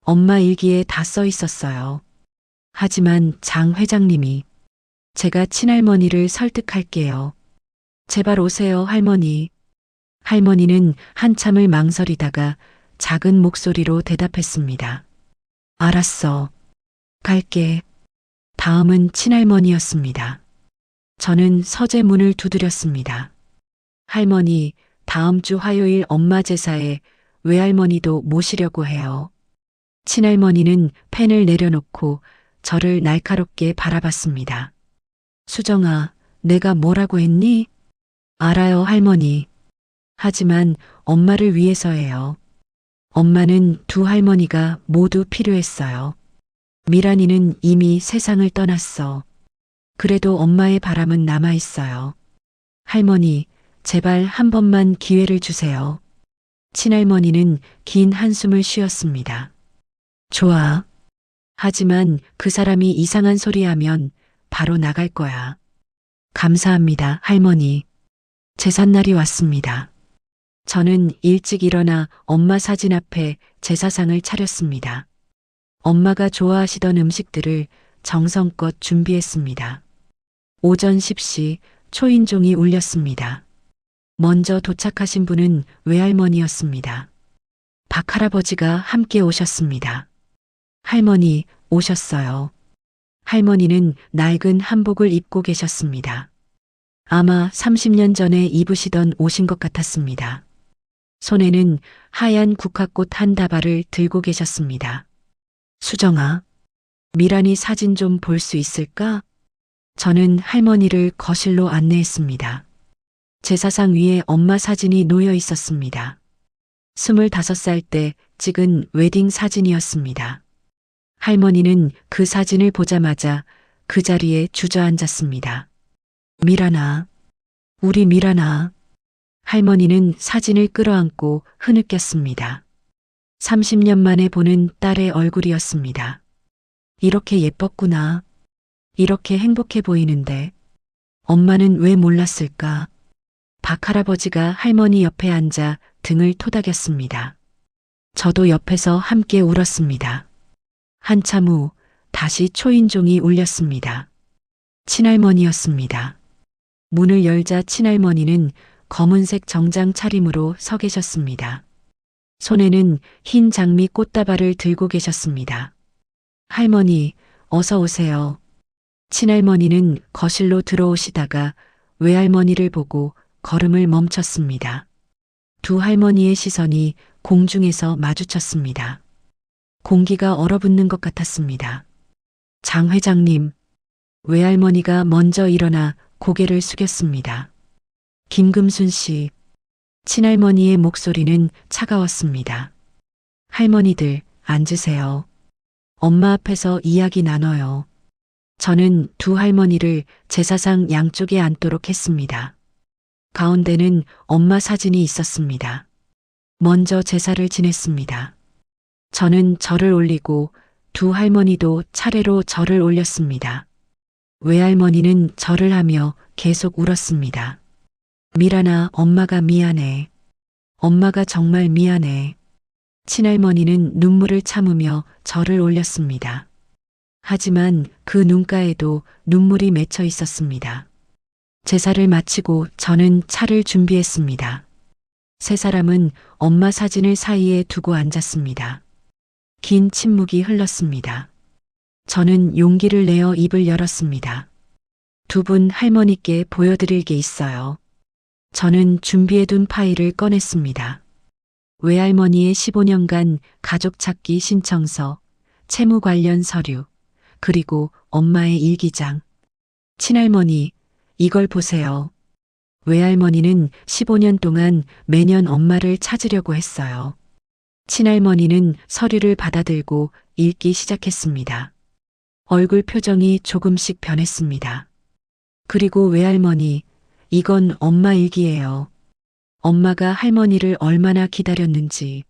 엄마 일기에 다 써 있었어요. 하지만 장 회장님이 제가 친할머니를 설득할게요. 제발 오세요, 할머니. 할머니는 한참을 망설이다가 작은 목소리로 대답했습니다. 알았어. 갈게. 다음은 친할머니였습니다. 저는 서재 문을 두드렸습니다. 할머니, 다음 주 화요일 엄마 제사에 외할머니도 모시려고 해요. 친할머니는 펜을 내려놓고 저를 날카롭게 바라봤습니다. 수정아, 내가 뭐라고 했니? 알아요, 할머니. 하지만 엄마를 위해서예요. 엄마는 두 할머니가 모두 필요했어요. 미란이는 이미 세상을 떠났어. 그래도 엄마의 바람은 남아있어요. 할머니, 제발 한 번만 기회를 주세요. 친할머니는 긴 한숨을 쉬었습니다. 좋아. 하지만 그 사람이 이상한 소리 하면 바로 나갈 거야. 감사합니다, 할머니. 제삿날이 왔습니다. 저는 일찍 일어나 엄마 사진 앞에 제사상을 차렸습니다. 엄마가 좋아하시던 음식들을 정성껏 준비했습니다. 오전 10시 초인종이 울렸습니다. 먼저 도착하신 분은 외할머니였습니다. 박할아버지가 함께 오셨습니다. 할머니, 오셨어요. 할머니는 낡은 한복을 입고 계셨습니다. 아마 30년 전에 입으시던 옷인 것 같았습니다. 손에는 하얀 국화꽃 한 다발을 들고 계셨습니다. 수정아, 미란이 사진 좀 볼 수 있을까? 저는 할머니를 거실로 안내했습니다. 제사상 위에 엄마 사진이 놓여 있었습니다. 25살 때 찍은 웨딩 사진이었습니다. 할머니는 그 사진을 보자마자 그 자리에 주저앉았습니다. 미란아, 우리 미란아. 할머니는 사진을 끌어안고 흐느꼈습니다. 30년 만에 보는 딸의 얼굴이었습니다. 이렇게 예뻤구나. 이렇게 행복해 보이는데 엄마는 왜 몰랐을까? 박할아버지가 할머니 옆에 앉아 등을 토닥였습니다. 저도 옆에서 함께 울었습니다. 한참 후 다시 초인종이 울렸습니다. 친할머니였습니다. 문을 열자 친할머니는 검은색 정장 차림으로 서 계셨습니다. 손에는 흰 장미 꽃다발을 들고 계셨습니다. 할머니, 어서 오세요. 친할머니는 거실로 들어오시다가 외할머니를 보고 걸음을 멈췄습니다. 두 할머니의 시선이 공중에서 마주쳤습니다. 공기가 얼어붙는 것 같았습니다. 장 회장님, 외할머니가 먼저 일어나 고개를 숙였습니다. 김금순 씨, 친할머니의 목소리는 차가웠습니다. 할머니들, 앉으세요. 엄마 앞에서 이야기 나눠요. 저는 두 할머니를 제사상 양쪽에 앉도록 했습니다. 가운데는 엄마 사진이 있었습니다. 먼저 제사를 지냈습니다. 저는 절을 올리고 두 할머니도 차례로 절을 올렸습니다. 외할머니는 절을 하며 계속 울었습니다. 미란아, 엄마가 미안해. 엄마가 정말 미안해. 친할머니는 눈물을 참으며 절을 올렸습니다. 하지만 그 눈가에도 눈물이 맺혀 있었습니다. 제사를 마치고 저는 차를 준비했습니다. 세 사람은 엄마 사진을 사이에 두고 앉았습니다. 긴 침묵이 흘렀습니다. 저는 용기를 내어 입을 열었습니다. 두 분 할머니께 보여드릴 게 있어요. 저는 준비해둔 파일을 꺼냈습니다. 외할머니의 15년간 가족 찾기 신청서, 채무 관련 서류, 그리고 엄마의 일기장. 친할머니, 이걸 보세요. 외할머니는 15년 동안 매년 엄마를 찾으려고 했어요. 친할머니는 서류를 받아들고 읽기 시작했습니다. 얼굴 표정이 조금씩 변했습니다. 그리고 외할머니, 이건 엄마 일기예요. 엄마가 할머니를 얼마나 기다렸는지.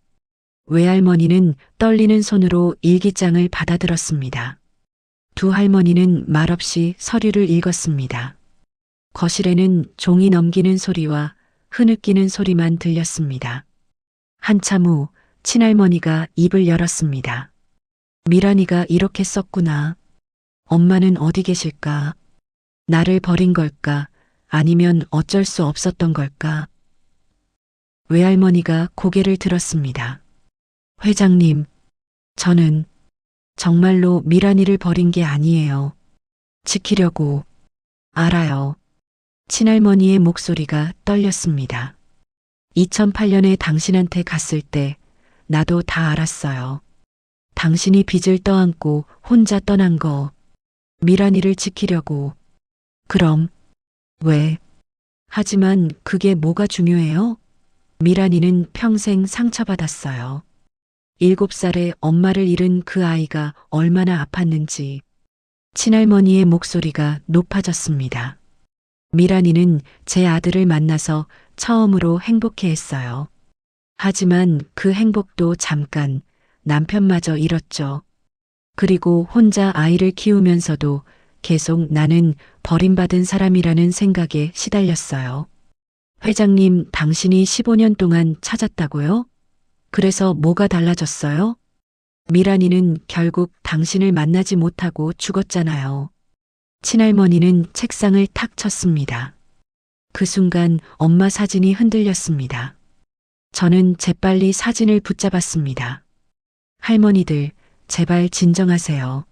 외할머니는 떨리는 손으로 일기장을 받아들었습니다. 두 할머니는 말없이 서류를 읽었습니다. 거실에는 종이 넘기는 소리와 흐느끼는 소리만 들렸습니다. 한참 후 친할머니가 입을 열었습니다. 미란이가 이렇게 썼구나. 엄마는 어디 계실까? 나를 버린 걸까? 아니면 어쩔 수 없었던 걸까? 외할머니가 고개를 들었습니다. 회장님, 저는 정말로 미란이를 버린 게 아니에요. 지키려고. 알아요. 친할머니의 목소리가 떨렸습니다. 2008년에 당신한테 갔을 때 나도 다 알았어요. 당신이 빚을 떠안고 혼자 떠난 거. 미란이를 지키려고. 그럼 왜? 하지만 그게 뭐가 중요해요? 미란이는 평생 상처받았어요. 7살에 엄마를 잃은 그 아이가 얼마나 아팠는지. 친할머니의 목소리가 높아졌습니다. 미란이는 제 아들을 만나서 처음으로 행복해했어요. 하지만 그 행복도 잠깐 남편마저 잃었죠. 그리고 혼자 아이를 키우면서도 계속 나는 버림받은 사람이라는 생각에 시달렸어요. 회장님, 당신이 15년 동안 찾았다고요? 그래서 뭐가 달라졌어요? 미란이는 결국 당신을 만나지 못하고 죽었잖아요. 친할머니는 책상을 탁 쳤습니다. 그 순간 엄마 사진이 흔들렸습니다. 저는 재빨리 사진을 붙잡았습니다. 할머니들, 제발 진정하세요.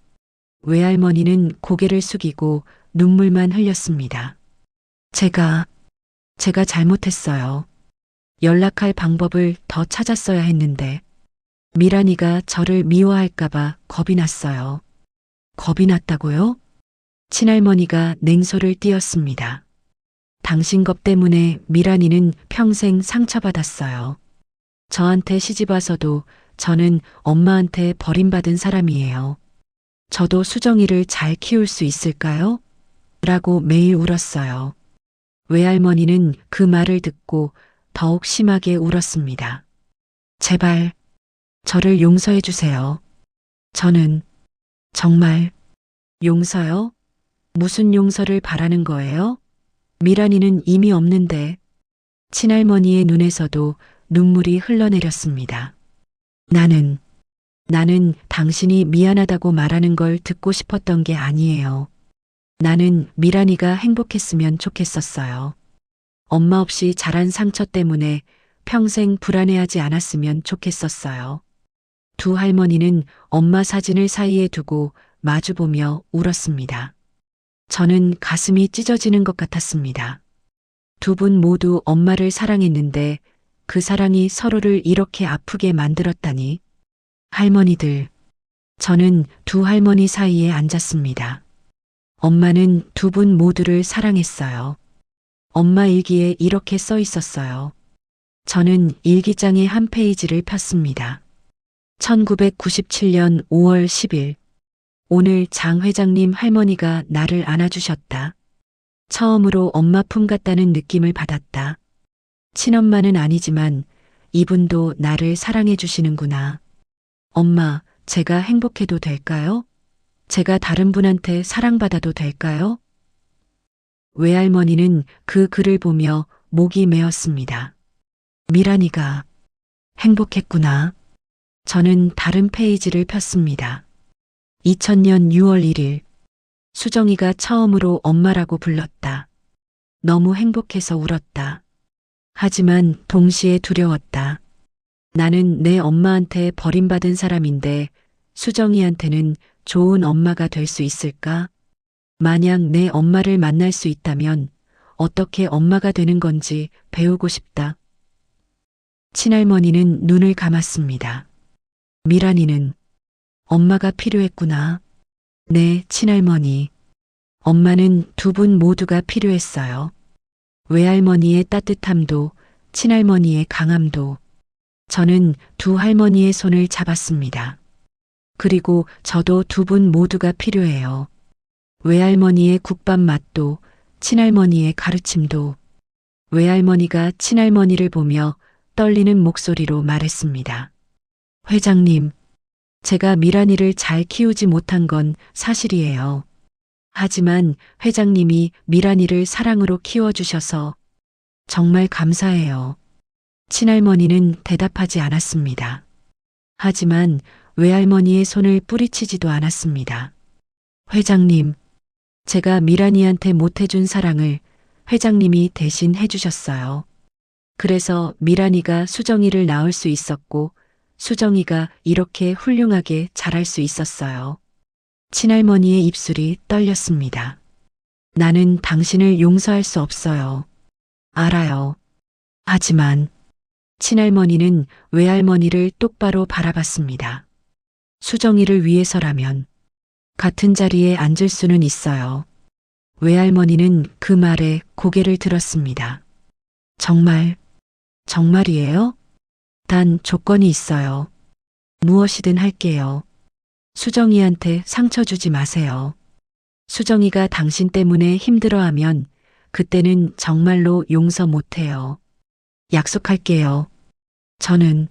외할머니는 고개를 숙이고 눈물만 흘렸습니다. 제가 잘못했어요. 연락할 방법을 더 찾았어야 했는데 미란이가 저를 미워할까봐 겁이 났어요. 겁이 났다고요? 친할머니가 냉소를 띄었습니다. 당신 겁 때문에 미란이는 평생 상처받았어요. 저한테 시집와서도 저는 엄마한테 버림받은 사람이에요. 저도 수정이를 잘 키울 수 있을까요? 라고 매일 울었어요. 외할머니는 그 말을 듣고 더욱 심하게 울었습니다. 제발 저를 용서해 주세요. 저는 정말 용서요? 무슨 용서를 바라는 거예요? 미란이는 이미 없는데. 친할머니의 눈에서도 눈물이 흘러내렸습니다. 나는 당신이 미안하다고 말하는 걸 듣고 싶었던 게 아니에요. 나는 미란이가 행복했으면 좋겠었어요. 엄마 없이 자란 상처 때문에 평생 불안해하지 않았으면 좋겠었어요. 두 할머니는 엄마 사진을 사이에 두고 마주보며 울었습니다. 저는 가슴이 찢어지는 것 같았습니다. 두 분 모두 엄마를 사랑했는데 그 사랑이 서로를 이렇게 아프게 만들었다니. 할머니들, 저는 두 할머니 사이에 앉았습니다. 엄마는 두 분 모두를 사랑했어요. 엄마 일기에 이렇게 써 있었어요. 저는 일기장의 한 페이지를 폈습니다. 1997년 5월 10일. 오늘 장 회장님 할머니가 나를 안아주셨다. 처음으로 엄마 품 같다는 느낌을 받았다. 친엄마는 아니지만 이분도 나를 사랑해 주시는구나. 엄마, 제가 행복해도 될까요? 제가 다른 분한테 사랑받아도 될까요? 외할머니는 그 글을 보며 목이 메었습니다. 미란이가 행복했구나. 저는 다른 페이지를 폈습니다. 2000년 6월 1일. 수정이가 처음으로 엄마라고 불렀다. 너무 행복해서 울었다. 하지만 동시에 두려웠다. 나는 내 엄마한테 버림받은 사람인데 수정이한테는 좋은 엄마가 될 수 있을까? 만약 내 엄마를 만날 수 있다면 어떻게 엄마가 되는 건지 배우고 싶다. 친할머니는 눈을 감았습니다. 미란이는 엄마가 필요했구나. 네, 친할머니. 엄마는 두 분 모두가 필요했어요. 외할머니의 따뜻함도 친할머니의 강함도. 저는 두 할머니의 손을 잡았습니다. 그리고 저도 두 분 모두가 필요해요. 외할머니의 국밥 맛도, 친할머니의 가르침도. 외할머니가 친할머니를 보며 떨리는 목소리로 말했습니다. 회장님, 제가 미란이를 잘 키우지 못한 건 사실이에요. 하지만 회장님이 미란이를 사랑으로 키워주셔서 정말 감사해요. 친할머니는 대답하지 않았습니다. 하지만 외할머니의 손을 뿌리치지도 않았습니다. 회장님, 제가 미란이한테 못해준 사랑을 회장님이 대신 해주셨어요. 그래서 미란이가 수정이를 낳을 수 있었고 수정이가 이렇게 훌륭하게 자랄 수 있었어요. 친할머니의 입술이 떨렸습니다. 나는 당신을 용서할 수 없어요. 알아요. 하지만 친할머니는 외할머니를 똑바로 바라봤습니다. 수정이를 위해서라면 같은 자리에 앉을 수는 있어요. 외할머니는 그 말에 고개를 들었습니다. 정말이에요? 단 조건이 있어요. 무엇이든 할게요. 수정이한테 상처 주지 마세요. 수정이가 당신 때문에 힘들어하면 그때는 정말로 용서 못해요. 약속할게요. 저는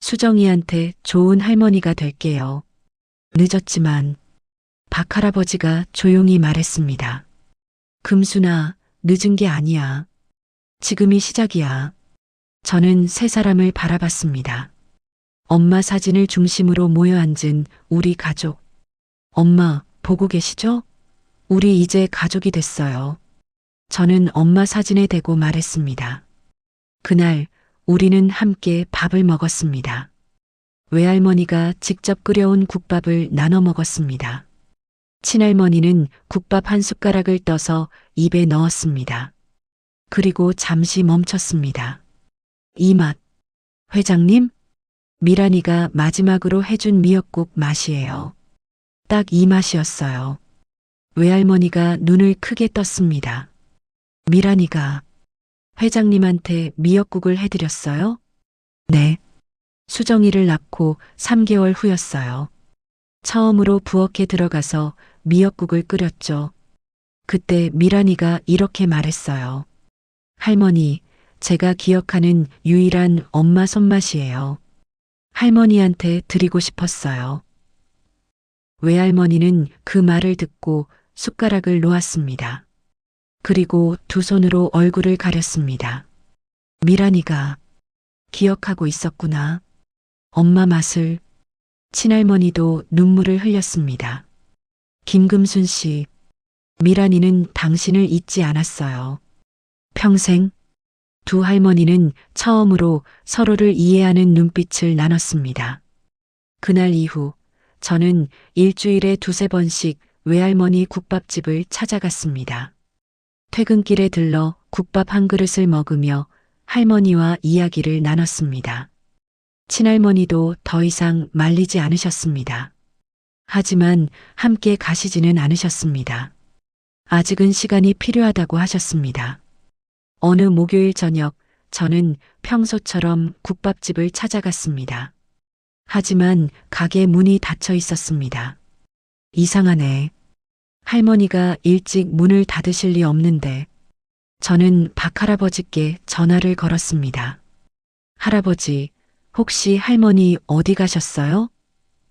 수정이한테 좋은 할머니가 될게요. 늦었지만 박 할아버지가 조용히 말했습니다. 금순아, 늦은 게 아니야. 지금이 시작이야. 저는 세 사람을 바라봤습니다. 엄마 사진을 중심으로 모여 앉은 우리 가족. 엄마, 보고 계시죠? 우리 이제 가족이 됐어요. 저는 엄마 사진에 대고 말했습니다. 그날 우리는 함께 밥을 먹었습니다. 외할머니가 직접 끓여온 국밥을 나눠 먹었습니다. 친할머니는 국밥 한 숟가락을 떠서 입에 넣었습니다. 그리고 잠시 멈췄습니다. 이 맛, 회장님? 미란이가 마지막으로 해준 미역국 맛이에요. 딱 이 맛이었어요. 외할머니가 눈을 크게 떴습니다. 미란이가 회장님한테 미역국을 해드렸어요? 네. 수정이를 낳고 3개월 후였어요. 처음으로 부엌에 들어가서 미역국을 끓였죠. 그때 미란이가 이렇게 말했어요. 할머니, 제가 기억하는 유일한 엄마 손맛이에요. 할머니한테 드리고 싶었어요. 외할머니는 그 말을 듣고 숟가락을 놓았습니다. 그리고 두 손으로 얼굴을 가렸습니다. 미란이가 기억하고 있었구나. 엄마 맛을. 친할머니도 눈물을 흘렸습니다. 김금순 씨, 미란이는 당신을 잊지 않았어요. 평생. 두 할머니는 처음으로 서로를 이해하는 눈빛을 나눴습니다. 그날 이후 저는 일주일에 두세 번씩 외할머니 국밥집을 찾아갔습니다. 퇴근길에 들러 국밥 한 그릇을 먹으며 할머니와 이야기를 나눴습니다. 친할머니도 더 이상 말리지 않으셨습니다. 하지만 함께 가시지는 않으셨습니다. 아직은 시간이 필요하다고 하셨습니다. 어느 목요일 저녁 저는 평소처럼 국밥집을 찾아갔습니다. 하지만 가게 문이 닫혀 있었습니다. 이상하네. 할머니가 일찍 문을 닫으실 리 없는데 저는 박 할아버지께 전화를 걸었습니다. 할아버지, 혹시 할머니 어디 가셨어요?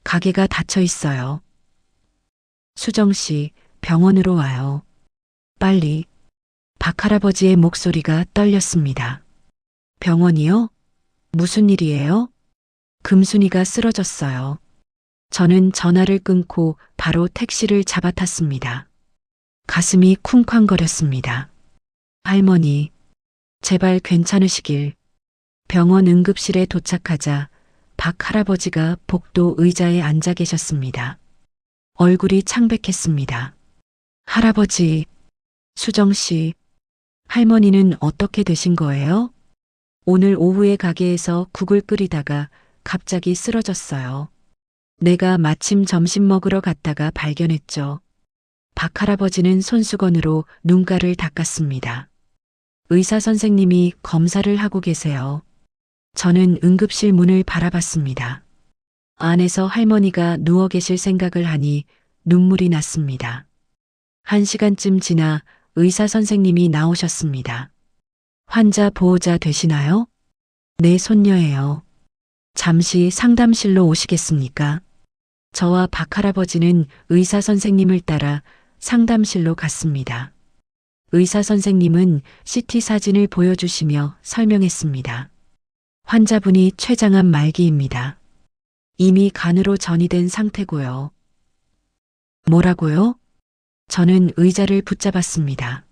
가게가 닫혀 있어요. 수정 씨, 병원으로 와요. 빨리. 박 할아버지의 목소리가 떨렸습니다. 병원이요? 무슨 일이에요? 금순이가 쓰러졌어요. 저는 전화를 끊고 바로 택시를 잡아탔습니다. 가슴이 쿵쾅거렸습니다. 할머니, 제발 괜찮으시길. 병원 응급실에 도착하자 박 할아버지가 복도 의자에 앉아 계셨습니다. 얼굴이 창백했습니다. 할아버지, 수정 씨, 할머니는 어떻게 되신 거예요? 오늘 오후에 가게에서 국을 끓이다가 갑자기 쓰러졌어요. 내가 마침 점심 먹으러 갔다가 발견했죠. 박 할아버지는 손수건으로 눈가를 닦았습니다. 의사 선생님이 검사를 하고 계세요. 저는 응급실 문을 바라봤습니다. 안에서 할머니가 누워 계실 생각을 하니 눈물이 났습니다. 1시간쯤 지나 의사 선생님이 나오셨습니다. 환자 보호자 되시나요? 네, 손녀예요. 잠시 상담실로 오시겠습니까? 저와 박할아버지는 의사 선생님을 따라 상담실로 갔습니다. 의사 선생님은 CT 사진을 보여주시며 설명했습니다. 환자분이 췌장암 말기입니다. 이미 간으로 전이된 상태고요. 뭐라고요? 저는 의자를 붙잡았습니다.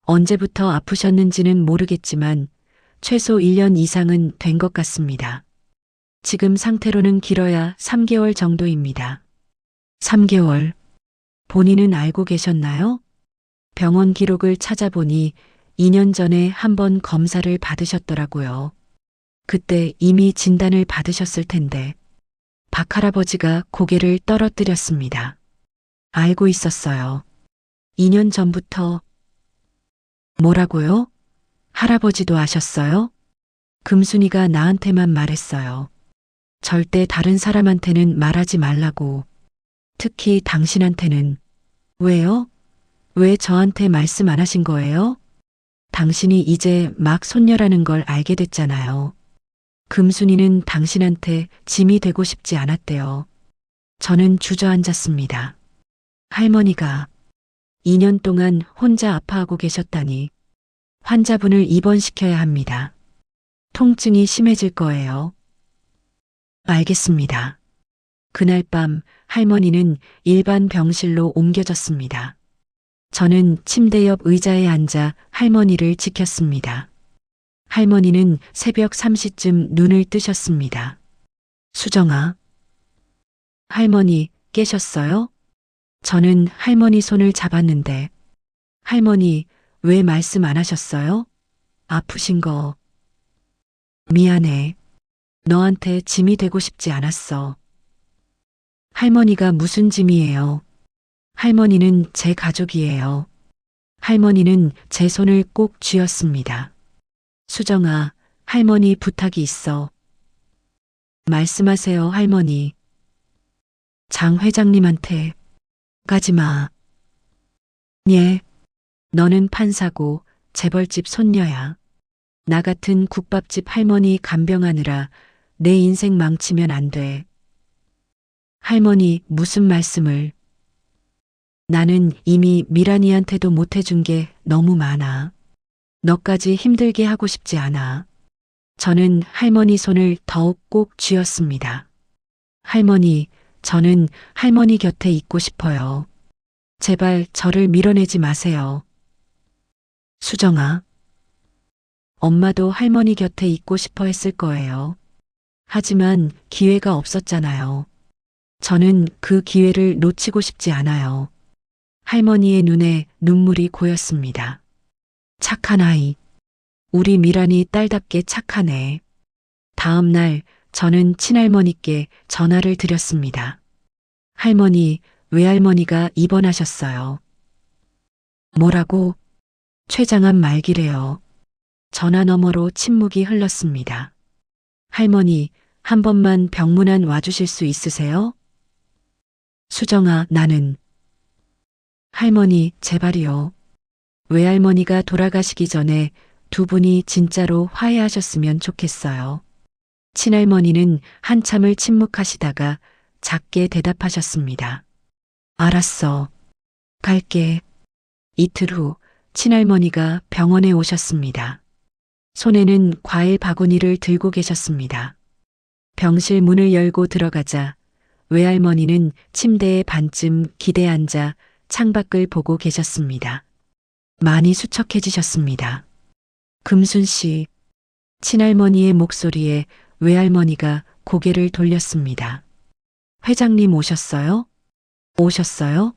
언제부터 아프셨는지는 모르겠지만 최소 1년 이상은 된 것 같습니다. 지금 상태로는 길어야 3개월 정도입니다. 3개월. 본인은 알고 계셨나요? 병원 기록을 찾아보니 2년 전에 한번 검사를 받으셨더라고요. 그때 이미 진단을 받으셨을 텐데. 박할아버지가 고개를 떨어뜨렸습니다. 알고 있었어요. 2년 전부터. 뭐라고요? 할아버지도 아셨어요? 금순이가 나한테만 말했어요. 절대 다른 사람한테는 말하지 말라고. 특히 당신한테는. 왜요? 왜 저한테 말씀 안 하신 거예요? 당신이 이제 막 손녀라는 걸 알게 됐잖아요. 금순이는 당신한테 짐이 되고 싶지 않았대요. 저는 주저앉았습니다. 할머니가 2년 동안 혼자 아파하고 계셨다니. 환자분을 입원시켜야 합니다. 통증이 심해질 거예요. 알겠습니다. 그날 밤 할머니는 일반 병실로 옮겨졌습니다. 저는 침대 옆 의자에 앉아 할머니를 지켰습니다. 할머니는 새벽 3시쯤 눈을 뜨셨습니다. 수정아. 할머니, 깨셨어요? 저는 할머니 손을 잡았는데, 할머니, 왜 말씀 안 하셨어요? 아프신 거. 미안해. 너한테 짐이 되고 싶지 않았어. 할머니가 무슨 짐이에요? 할머니는 제 가족이에요. 할머니는 제 손을 꼭 쥐었습니다. 수정아, 할머니 부탁이 있어. 말씀하세요, 할머니. 장 회장님한테 가지 마. 예, 너는 판사고 재벌집 손녀야. 나 같은 국밥집 할머니 간병하느라 내 인생 망치면 안 돼. 할머니, 무슨 말씀을. 나는 이미 미란이한테도 못해준 게 너무 많아. 너까지 힘들게 하고 싶지 않아. 저는 할머니 손을 더욱 꼭 쥐었습니다. 할머니, 저는 할머니 곁에 있고 싶어요. 제발 저를 밀어내지 마세요. 수정아. 엄마도 할머니 곁에 있고 싶어 했을 거예요. 하지만 기회가 없었잖아요. 저는 그 기회를 놓치고 싶지 않아요. 할머니의 눈에 눈물이 고였습니다. 착한 아이. 우리 미란이 딸답게 착하네. 다음 날 저는 친할머니께 전화를 드렸습니다. 할머니, 외할머니가 입원하셨어요. 뭐라고? 췌장암 말기래요. 전화 너머로 침묵이 흘렀습니다. 할머니, 한 번만 병문안 와주실 수 있으세요? 수정아, 나는. 할머니, 제발이요. 외할머니가 돌아가시기 전에 두 분이 진짜로 화해하셨으면 좋겠어요. 친할머니는 한참을 침묵하시다가 작게 대답하셨습니다. 알았어. 갈게. 이틀 후 친할머니가 병원에 오셨습니다. 손에는 과일 바구니를 들고 계셨습니다. 병실 문을 열고 들어가자 외할머니는 침대에 반쯤 기대 앉아 창밖을 보고 계셨습니다. 많이 수척해지셨습니다. 금순 씨. 친할머니의 목소리에 외할머니가 고개를 돌렸습니다. 회장님 오셨어요? 오셨어요?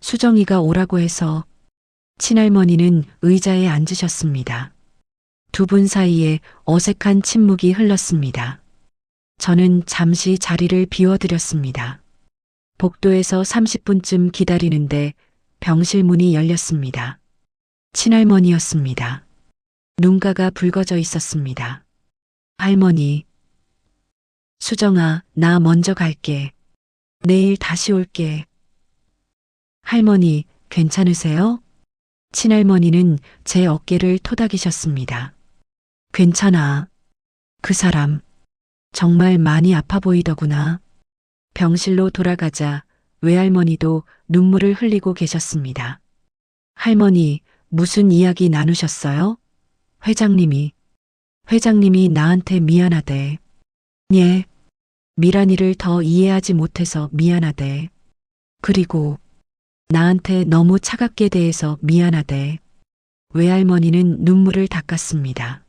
수정이가 오라고 해서. 친할머니는 의자에 앉으셨습니다. 두 분 사이에 어색한 침묵이 흘렀습니다. 저는 잠시 자리를 비워드렸습니다. 복도에서 30분쯤 기다리는데 병실 문이 열렸습니다. 친할머니였습니다. 눈가가 붉어져 있었습니다. 할머니. 수정아, 나 먼저 갈게. 내일 다시 올게. 할머니, 괜찮으세요? 친할머니는 제 어깨를 토닥이셨습니다. 괜찮아. 그 사람 정말 많이 아파 보이더구나. 병실로 돌아가자 외할머니도 눈물을 흘리고 계셨습니다. 할머니, 무슨 이야기 나누셨어요? 회장님이 나한테 미안하대. 예, 미란이를 더 이해하지 못해서 미안하대. 그리고 나한테 너무 차갑게 대해서 미안하대. 외할머니는 눈물을 닦았습니다.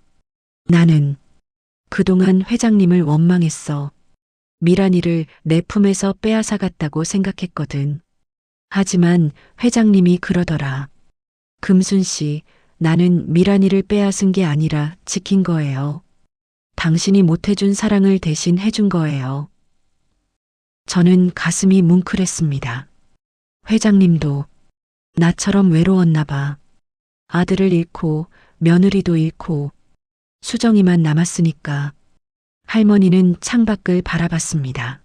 나는 그동안 회장님을 원망했어. 미란이를 내 품에서 빼앗아갔다고 생각했거든. 하지만 회장님이 그러더라. 금순 씨, 나는 미란이를 빼앗은 게 아니라 지킨 거예요. 당신이 못해준 사랑을 대신 해준 거예요. 저는 가슴이 뭉클했습니다. 회장님도 나처럼 외로웠나 봐. 아들을 잃고 며느리도 잃고 수정이만 남았으니까. 할머니는 창밖을 바라봤습니다.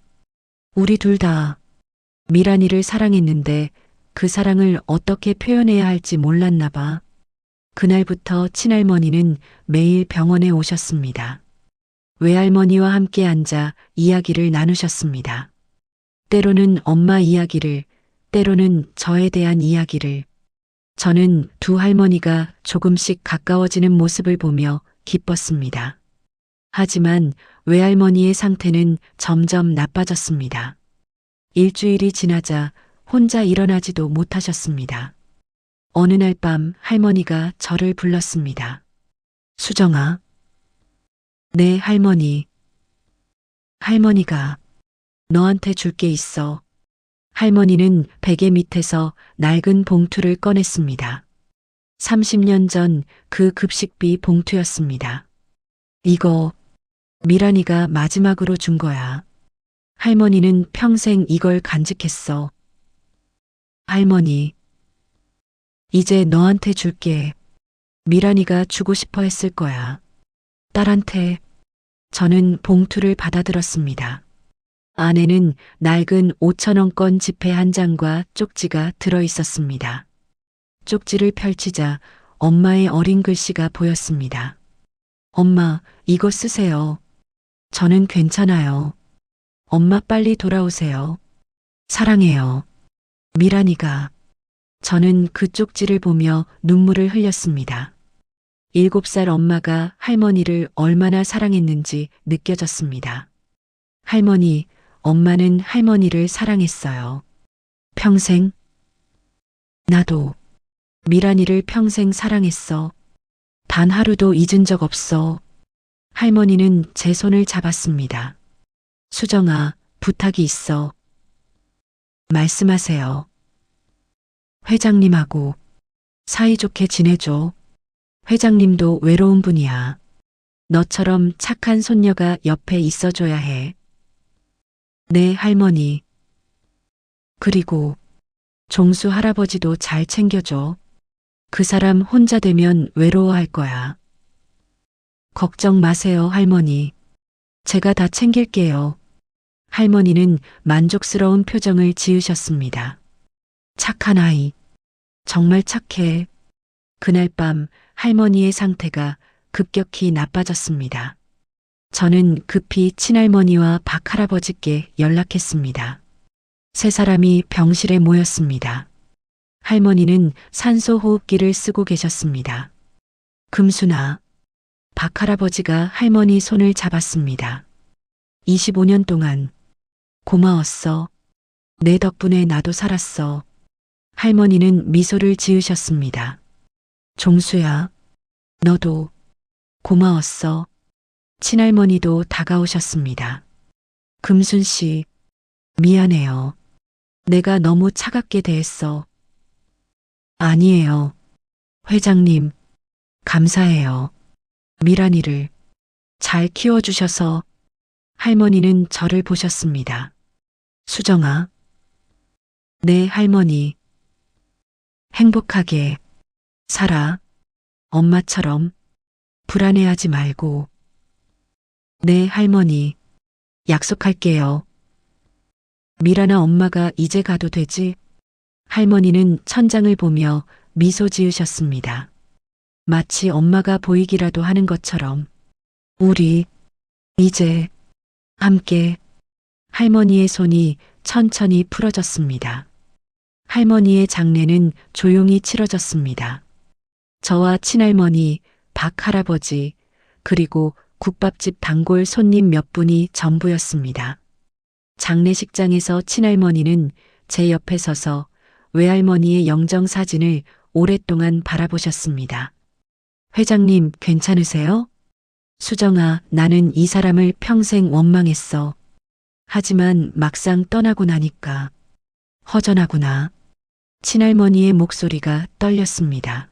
우리 둘 다 미란이를 사랑했는데 그 사랑을 어떻게 표현해야 할지 몰랐나 봐. 그날부터 친할머니는 매일 병원에 오셨습니다. 외할머니와 함께 앉아 이야기를 나누셨습니다. 때로는 엄마 이야기를, 때로는 저에 대한 이야기를. 저는 두 할머니가 조금씩 가까워지는 모습을 보며 기뻤습니다. 하지만 외할머니의 상태는 점점 나빠졌습니다. 일주일이 지나자 혼자 일어나지도 못하셨습니다. 어느 날 밤 할머니가 저를 불렀습니다. 수정아. 네, 할머니. 할머니가 너한테 줄 게 있어. 할머니는 베개 밑에서 낡은 봉투를 꺼냈습니다. 30년 전 그 급식비 봉투였습니다. 이거 미란이가 마지막으로 준 거야. 할머니는 평생 이걸 간직했어. 할머니, 이제 너한테 줄게. 미란이가 주고 싶어 했을 거야. 딸한테. 저는 봉투를 받아들었습니다. 안에는 낡은 5,000원권 지폐 한 장과 쪽지가 들어 있었습니다. 쪽지를 펼치자 엄마의 어린 글씨가 보였습니다. 엄마, 이거 쓰세요. 저는 괜찮아요. 엄마 빨리 돌아오세요. 사랑해요. 미란이가. 저는 그 쪽지를 보며 눈물을 흘렸습니다. 7살 엄마가 할머니를 얼마나 사랑했는지 느껴졌습니다. 할머니, 엄마는 할머니를 사랑했어요. 평생? 나도 미란이를 평생 사랑했어. 단 하루도 잊은 적 없어. 할머니는 제 손을 잡았습니다. 수정아, 부탁이 있어. 말씀하세요. 회장님하고 사이좋게 지내줘. 회장님도 외로운 분이야. 너처럼 착한 손녀가 옆에 있어줘야 해. 네, 할머니. 그리고 종수 할아버지도 잘 챙겨줘. 그 사람 혼자 되면 외로워할 거야. 걱정 마세요, 할머니. 제가 다 챙길게요. 할머니는 만족스러운 표정을 지으셨습니다. 착한 아이. 정말 착해. 그날 밤 할머니의 상태가 급격히 나빠졌습니다. 저는 급히 친할머니와 박할아버지께 연락했습니다. 세 사람이 병실에 모였습니다. 할머니는 산소호흡기를 쓰고 계셨습니다. 금순아. 박할아버지가 할머니 손을 잡았습니다. 25년 동안 고마웠어. 내 덕분에 나도 살았어. 할머니는 미소를 지으셨습니다. 종수야, 너도 고마웠어. 친할머니도 다가오셨습니다. 금순 씨, 미안해요. 내가 너무 차갑게 대했어. 아니에요. 회장님, 감사해요. 미란이를 잘 키워주셔서. 할머니는 저를 보셨습니다. 수정아. 네, 할머니. 행복하게 살아. 엄마처럼 불안해하지 말고. 네, 할머니. 약속할게요. 미란아, 엄마가 이제 가도 되지? 할머니는 천장을 보며 미소 지으셨습니다. 마치 엄마가 보이기라도 하는 것처럼. 우리 이제 함께. 할머니의 손이 천천히 풀어졌습니다. 할머니의 장례는 조용히 치러졌습니다. 저와 친할머니, 박 할아버지, 그리고 국밥집 단골 손님 몇 분이 전부였습니다. 장례식장에서 친할머니는 제 옆에 서서 외할머니의 영정 사진을 오랫동안 바라보셨습니다. 회장님, 괜찮으세요? 수정아, 나는 이 사람을 평생 원망했어. 하지만 막상 떠나고 나니까 허전하구나. 친할머니의 목소리가 떨렸습니다.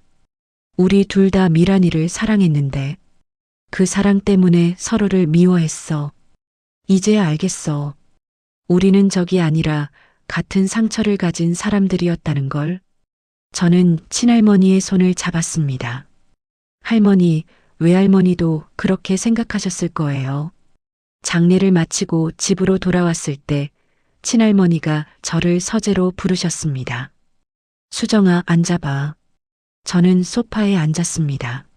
우리 둘 다 미란이를 사랑했는데 그 사랑 때문에 서로를 미워했어. 이제야 알겠어. 우리는 적이 아니라 같은 상처를 가진 사람들이었다는 걸. 저는 친할머니의 손을 잡았습니다. 할머니, 외할머니도 그렇게 생각하셨을 거예요. 장례를 마치고 집으로 돌아왔을 때 친할머니가 저를 서재로 부르셨습니다. 수정아, 앉아봐. 저는 소파에 앉았습니다.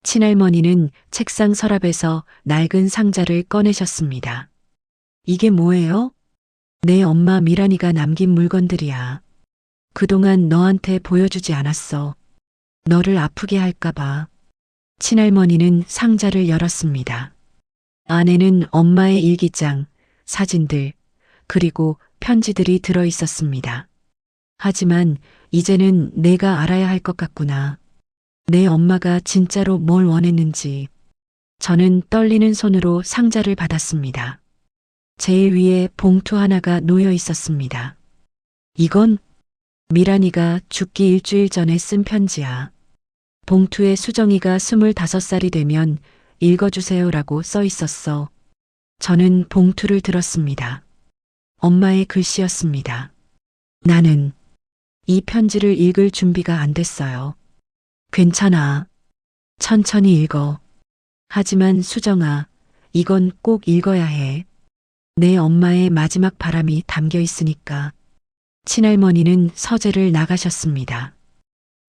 친할머니는 책상 서랍에서 낡은 상자를 꺼내셨습니다. 이게 뭐예요? 내 엄마 미란이가 남긴 물건들이야. 그동안 너한테 보여주지 않았어. 너를 아프게 할까봐. 친할머니는 상자를 열었습니다. 안에는 엄마의 일기장, 사진들, 그리고 편지들이 들어 있었습니다. 하지만 이제는 내가 알아야 할 것 같구나. 내 엄마가 진짜로 뭘 원했는지. 저는 떨리는 손으로 상자를 받았습니다. 제일 위에 봉투 하나가 놓여 있었습니다. 이건 미란이가 죽기 일주일 전에 쓴 편지야. 봉투에 수정이가 25살이 되면 읽어주세요라고 써 있었어. 저는 봉투를 들었습니다. 엄마의 글씨였습니다. 나는 이 편지를 읽을 준비가 안 됐어요. 괜찮아. 천천히 읽어. 하지만 수정아, 이건 꼭 읽어야 해. 내 엄마의 마지막 바람이 담겨 있으니까. 친할머니는 서재를 나가셨습니다.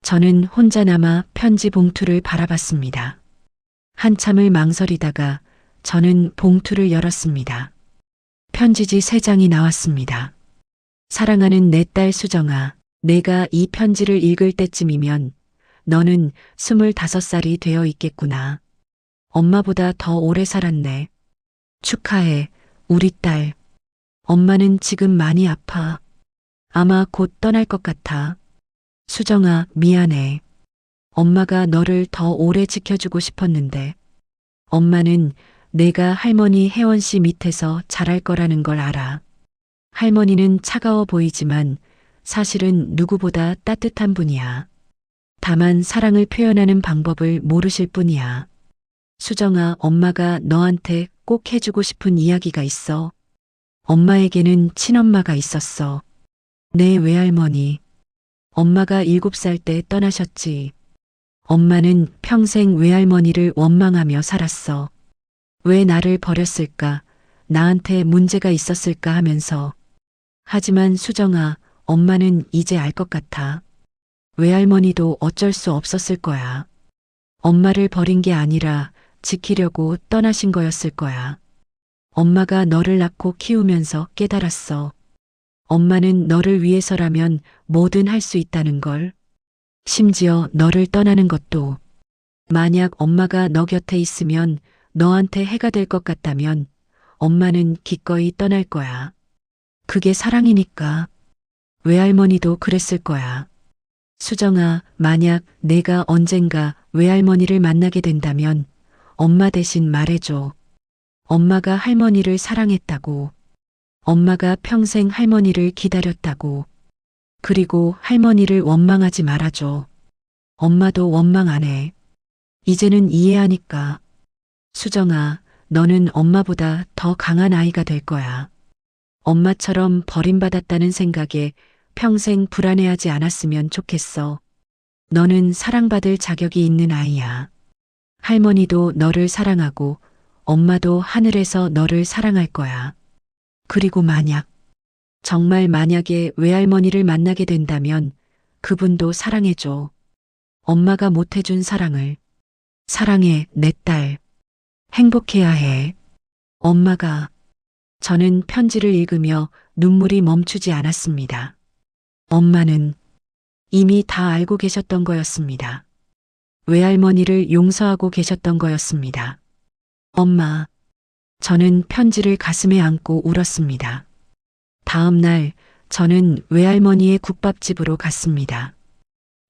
저는 혼자 남아 편지 봉투를 바라봤습니다. 한참을 망설이다가 저는 봉투를 열었습니다. 편지지 3장이 나왔습니다. 사랑하는 내 딸 수정아, 내가 이 편지를 읽을 때쯤이면 너는 25살이 되어 있겠구나. 엄마보다 더 오래 살았네. 축하해, 우리 딸. 엄마는 지금 많이 아파. 아마 곧 떠날 것 같아. 수정아, 미안해. 엄마가 너를 더 오래 지켜주고 싶었는데 엄마는 내가 할머니 혜원 씨 밑에서 자랄 거라는 걸 알아. 할머니는 차가워 보이지만 사실은 누구보다 따뜻한 분이야. 다만 사랑을 표현하는 방법을 모르실 뿐이야. 수정아, 엄마가 너한테 꼭 해주고 싶은 이야기가 있어. 엄마에게는 친엄마가 있었어. 내 외할머니. 엄마가 7살 때 떠나셨지. 엄마는 평생 외할머니를 원망하며 살았어. 왜 나를 버렸을까? 나한테 문제가 있었을까 하면서. 하지만 수정아, 엄마는 이제 알 것 같아. 외할머니도 어쩔 수 없었을 거야. 엄마를 버린 게 아니라 지키려고 떠나신 거였을 거야. 엄마가 너를 낳고 키우면서 깨달았어. 엄마는 너를 위해서라면 뭐든 할 수 있다는 걸. 심지어 너를 떠나는 것도. 만약 엄마가 너 곁에 있으면 너한테 해가 될 것 같다면 엄마는 기꺼이 떠날 거야. 그게 사랑이니까. 외할머니도 그랬을 거야. 수정아, 만약 내가 언젠가 외할머니를 만나게 된다면 엄마 대신 말해줘. 엄마가 할머니를 사랑했다고. 엄마가 평생 할머니를 기다렸다고. 그리고 할머니를 원망하지 말아줘. 엄마도 원망 안 해. 이제는 이해하니까. 수정아, 너는 엄마보다 더 강한 아이가 될 거야. 엄마처럼 버림받았다는 생각에 평생 불안해하지 않았으면 좋겠어. 너는 사랑받을 자격이 있는 아이야. 할머니도 너를 사랑하고 엄마도 하늘에서 너를 사랑할 거야. 그리고 정말 만약에 외할머니를 만나게 된다면 그분도 사랑해줘. 엄마가 못해준 사랑을. 사랑해, 내 딸. 행복해야 해. 엄마가. 저는 편지를 읽으며 눈물이 멈추지 않았습니다. 엄마는 이미 다 알고 계셨던 거였습니다. 외할머니를 용서하고 계셨던 거였습니다. 엄마. 저는 편지를 가슴에 안고 울었습니다. 다음 날 저는 외할머니의 국밥집으로 갔습니다.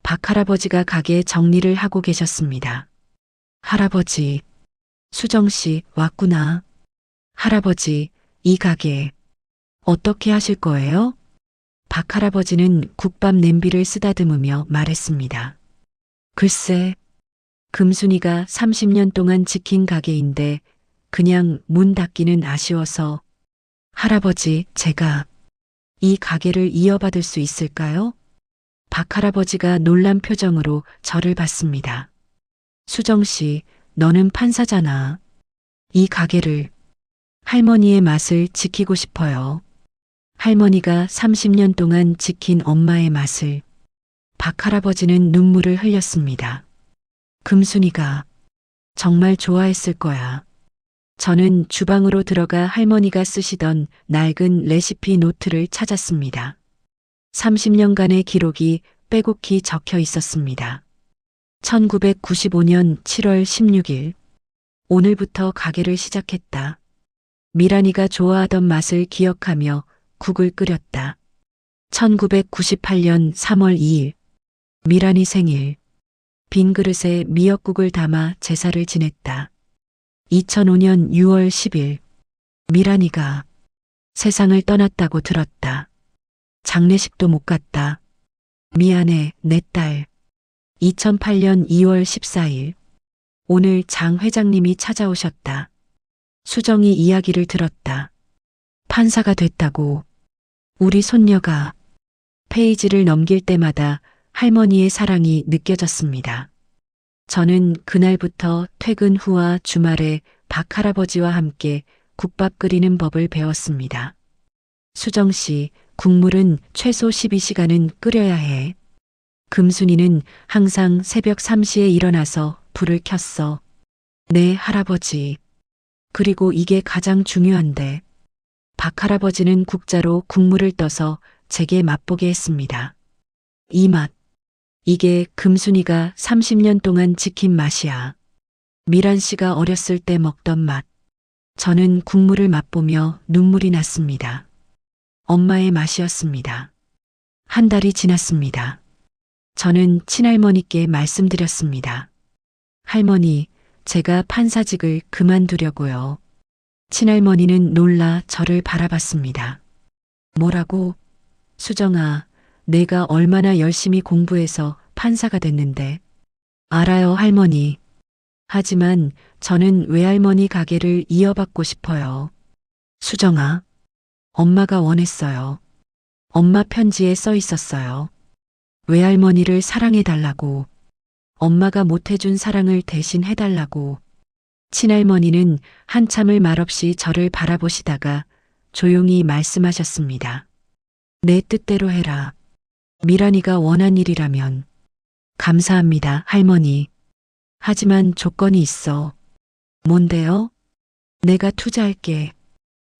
박할아버지가 가게 정리를 하고 계셨습니다. 할아버지, 수정씨 왔구나. 할아버지, 이 가게 어떻게 하실 거예요? 박할아버지는 국밥 냄비를 쓰다듬으며 말했습니다. 글쎄, 금순이가 30년 동안 지킨 가게인데 그냥 문 닫기는 아쉬워서. 할아버지, 제가 이 가게를 이어받을 수 있을까요? 박할아버지가 놀란 표정으로 저를 봤습니다. 수정씨, 너는 판사잖아. 이 가게를. 할머니의 맛을 지키고 싶어요. 할머니가 30년 동안 지킨 엄마의 맛을. 박할아버지는 눈물을 흘렸습니다. 금순이가 정말 좋아했을 거야. 저는 주방으로 들어가 할머니가 쓰시던 낡은 레시피 노트를 찾았습니다. 30년간의 기록이 빼곡히 적혀 있었습니다. 1995년 7월 16일. 오늘부터 가게를 시작했다. 미란이가 좋아하던 맛을 기억하며 국을 끓였다. 1998년 3월 2일. 미란이 생일. 빈 그릇에 미역국을 담아 제사를 지냈다. 2005년 6월 10일. 미란이가 세상을 떠났다고 들었다. 장례식도 못 갔다. 미안해, 내 딸. 2008년 2월 14일. 오늘 장 회장님이 찾아오셨다. 수정이 이야기를 들었다. 판사가 됐다고. 우리 손녀가. 페이지를 넘길 때마다 할머니의 사랑이 느껴졌습니다. 저는 그날부터 퇴근 후와 주말에 박할아버지와 함께 국밥 끓이는 법을 배웠습니다. 수정씨, 국물은 최소 12시간은 끓여야 해. 금순이는 항상 새벽 3시에 일어나서 불을 켰어. 네, 할아버지. 그리고 이게 가장 중요한데. 박할아버지는 국자로 국물을 떠서 제게 맛보게 했습니다. 이 맛. 이게 금순이가 30년 동안 지킨 맛이야. 미란 씨가 어렸을 때 먹던 맛. 저는 국물을 맛보며 눈물이 났습니다. 엄마의 맛이었습니다. 한 달이 지났습니다. 저는 친할머니께 말씀드렸습니다. 할머니, 제가 판사직을 그만두려고요. 친할머니는 놀라 저를 바라봤습니다. 뭐라고? 수정아, 내가 얼마나 열심히 공부해서 판사가 됐는데. 알아요, 할머니. 하지만 저는 외할머니 가게를 이어받고 싶어요. 수정아, 엄마가 원했어요. 엄마 편지에 써 있었어요. 외할머니를 사랑해달라고. 엄마가 못해준 사랑을 대신 해달라고. 친할머니는 한참을 말없이 저를 바라보시다가 조용히 말씀하셨습니다. 내 뜻대로 해라. 미란이가 원한 일이라면. 감사합니다, 할머니. 하지만 조건이 있어. 뭔데요? 내가 투자할게.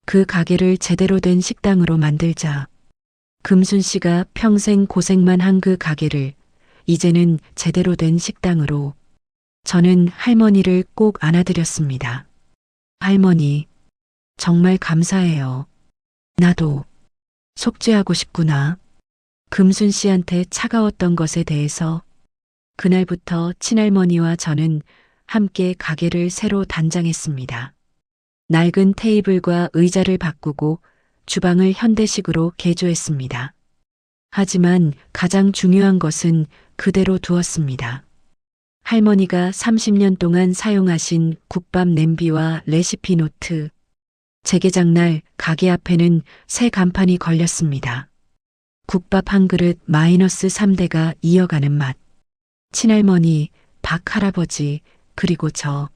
그 가게를 제대로 된 식당으로 만들자. 금순 씨가 평생 고생만 한 그 가게를 이제는 제대로 된 식당으로. 저는 할머니를 꼭 안아드렸습니다. 할머니, 정말 감사해요. 나도 속죄하고 싶구나. 금순 씨한테 차가웠던 것에 대해서. 그날부터 친할머니와 저는 함께 가게를 새로 단장했습니다. 낡은 테이블과 의자를 바꾸고 주방을 현대식으로 개조했습니다. 하지만 가장 중요한 것은 그대로 두었습니다. 할머니가 30년 동안 사용하신 국밥 냄비와 레시피 노트. 재개장 날 가게 앞에는 새 간판이 걸렸습니다. 국밥 한 그릇 -3대가 이어가는 맛. 친할머니, 박할아버지, 그리고 저.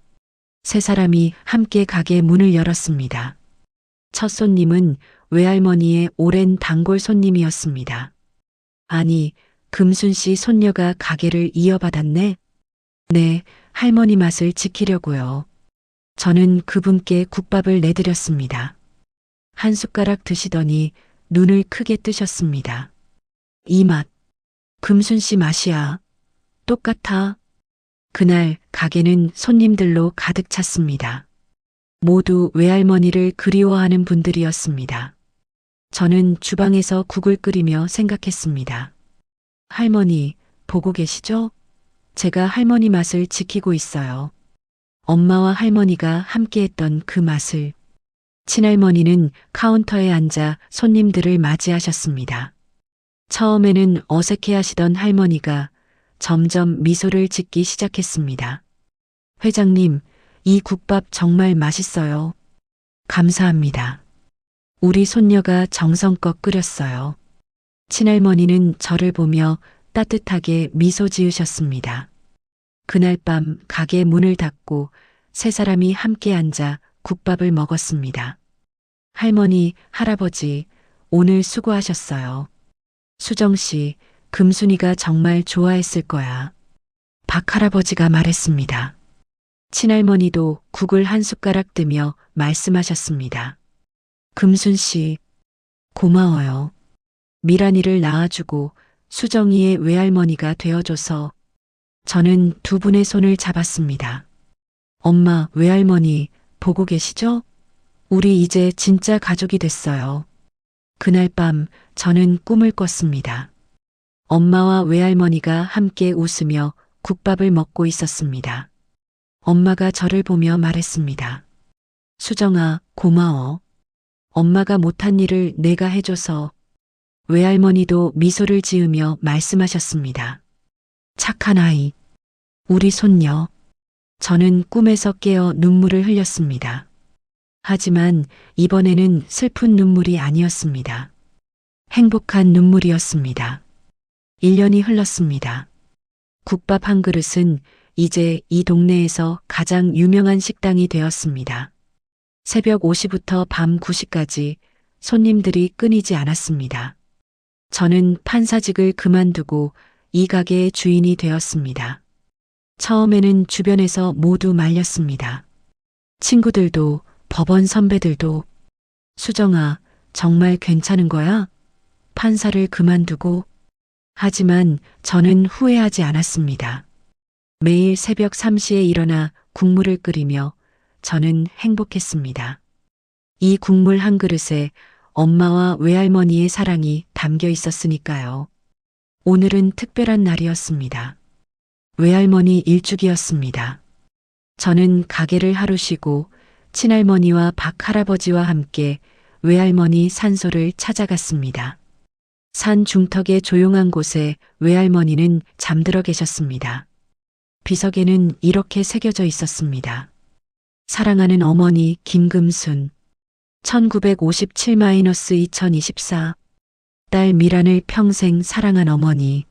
세 사람이 함께 가게 문을 열었습니다. 첫 손님은 외할머니의 오랜 단골 손님이었습니다. 아니, 금순 씨 손녀가 가게를 이어받았네? 네, 할머니 맛을 지키려고요. 저는 그분께 국밥을 내드렸습니다. 한 숟가락 드시더니 눈을 크게 뜨셨습니다. 이 맛, 금순 씨 맛이야. 똑같아. 그날 가게는 손님들로 가득 찼습니다. 모두 외할머니를 그리워하는 분들이었습니다. 저는 주방에서 국을 끓이며 생각했습니다. 할머니, 보고 계시죠? 제가 할머니 맛을 지키고 있어요. 엄마와 할머니가 함께했던 그 맛을. 친할머니는 카운터에 앉아 손님들을 맞이하셨습니다. 처음에는 어색해하시던 할머니가 점점 미소를 짓기 시작했습니다. 회장님, 이 국밥 정말 맛있어요. 감사합니다. 우리 손녀가 정성껏 끓였어요. 친할머니는 저를 보며 따뜻하게 미소 지으셨습니다. 그날 밤 가게 문을 닫고 세 사람이 함께 앉아 국밥을 먹었습니다. 할머니, 할아버지, 오늘 수고하셨어요. 수정 씨, 금순이가 정말 좋아했을 거야. 박 할아버지가 말했습니다. 친할머니도 국을 한 숟가락 뜨며 말씀하셨습니다. 금순 씨, 고마워요. 미란이를 낳아주고 수정이의 외할머니가 되어줘서. 저는 두 분의 손을 잡았습니다. 엄마, 외할머니, 보고 계시죠? 우리 이제 진짜 가족이 됐어요. 그날 밤 저는 꿈을 꿨습니다. 엄마와 외할머니가 함께 웃으며 국밥을 먹고 있었습니다. 엄마가 저를 보며 말했습니다. 수정아, 고마워. 엄마가 못한 일을 내가 해줘서. 외할머니도 미소를 지으며 말씀하셨습니다. 착한 아이. 우리 손녀. 저는 꿈에서 깨어 눈물을 흘렸습니다. 하지만 이번에는 슬픈 눈물이 아니었습니다. 행복한 눈물이었습니다. 1년이 흘렀습니다. 국밥 한 그릇은 이제 이 동네에서 가장 유명한 식당이 되었습니다. 새벽 5시부터 밤 9시까지 손님들이 끊이지 않았습니다. 저는 판사직을 그만두고 이 가게의 주인이 되었습니다. 처음에는 주변에서 모두 말렸습니다. 친구들도, 법원 선배들도. 수정아, 정말 괜찮은 거야? 판사를 그만두고. 하지만 저는 후회하지 않았습니다. 매일 새벽 3시에 일어나 국물을 끓이며 저는 행복했습니다. 이 국물 한 그릇에 엄마와 외할머니의 사랑이 담겨 있었으니까요. 오늘은 특별한 날이었습니다. 외할머니 일주기였습니다. 저는 가게를 하루 쉬고 친할머니와 박 할아버지와 함께 외할머니 산소를 찾아갔습니다. 산 중턱의 조용한 곳에 외할머니는 잠들어 계셨습니다. 비석에는 이렇게 새겨져 있었습니다. 사랑하는 어머니 김금순 1957-2024 딸 미란을 평생 사랑한 어머니.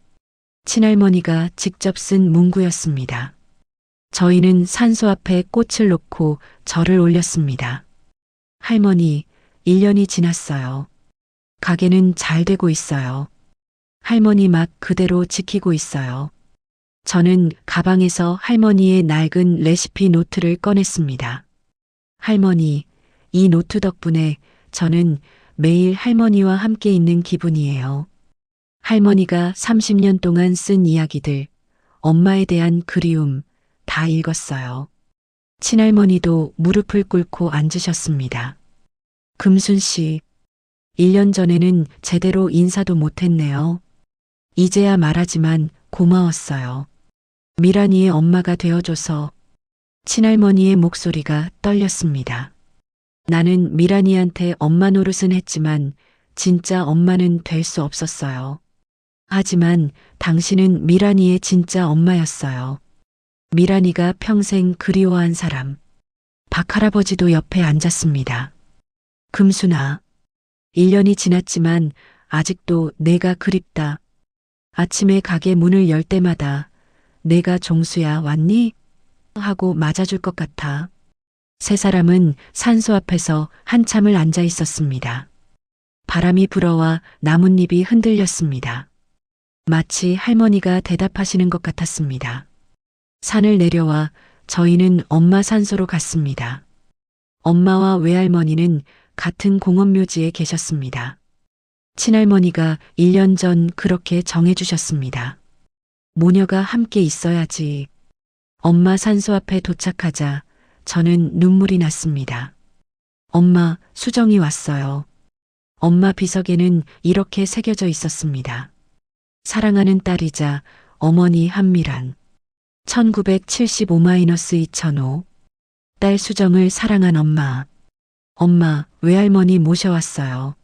친할머니가 직접 쓴 문구였습니다. 저희는 산소 앞에 꽃을 놓고 절을 올렸습니다. 할머니, 1년이 지났어요. 가게는 잘 되고 있어요. 할머니 맛 그대로 지키고 있어요. 저는 가방에서 할머니의 낡은 레시피 노트를 꺼냈습니다. 할머니, 이 노트 덕분에 저는 매일 할머니와 함께 있는 기분이에요. 할머니가 30년 동안 쓴 이야기들, 엄마에 대한 그리움 다 읽었어요. 친할머니도 무릎을 꿇고 앉으셨습니다. 금순 씨, 1년 전에는 제대로 인사도 못했네요. 이제야 말하지만 고마웠어요. 미란이의 엄마가 되어줘서. 친할머니의 목소리가 떨렸습니다. 나는 미란이한테 엄마 노릇은 했지만 진짜 엄마는 될 수 없었어요. 하지만 당신은 미란이의 진짜 엄마였어요. 미란이가 평생 그리워한 사람. 박 할아버지도 옆에 앉았습니다. 금순아, 1년이 지났지만 아직도 내가 그립다. 아침에 가게 문을 열 때마다 내가 종수야 왔니? 하고 맞아줄 것 같아. 세 사람은 산소 앞에서 한참을 앉아 있었습니다. 바람이 불어와 나뭇잎이 흔들렸습니다. 마치 할머니가 대답하시는 것 같았습니다. 산을 내려와 저희는 엄마 산소로 갔습니다. 엄마와 외할머니는 같은 공원묘지에 계셨습니다. 친할머니가 1년 전 그렇게 정해주셨습니다. 모녀가 함께 있어야지. 엄마 산소 앞에 도착하자 저는 눈물이 났습니다. 엄마, 수정이 왔어요. 엄마 비석에는 이렇게 새겨져 있었습니다. 사랑하는 딸이자 어머니 한미란. 1975-2005. 딸 수정을 사랑한 엄마. 엄마, 외할머니 모셔왔어요.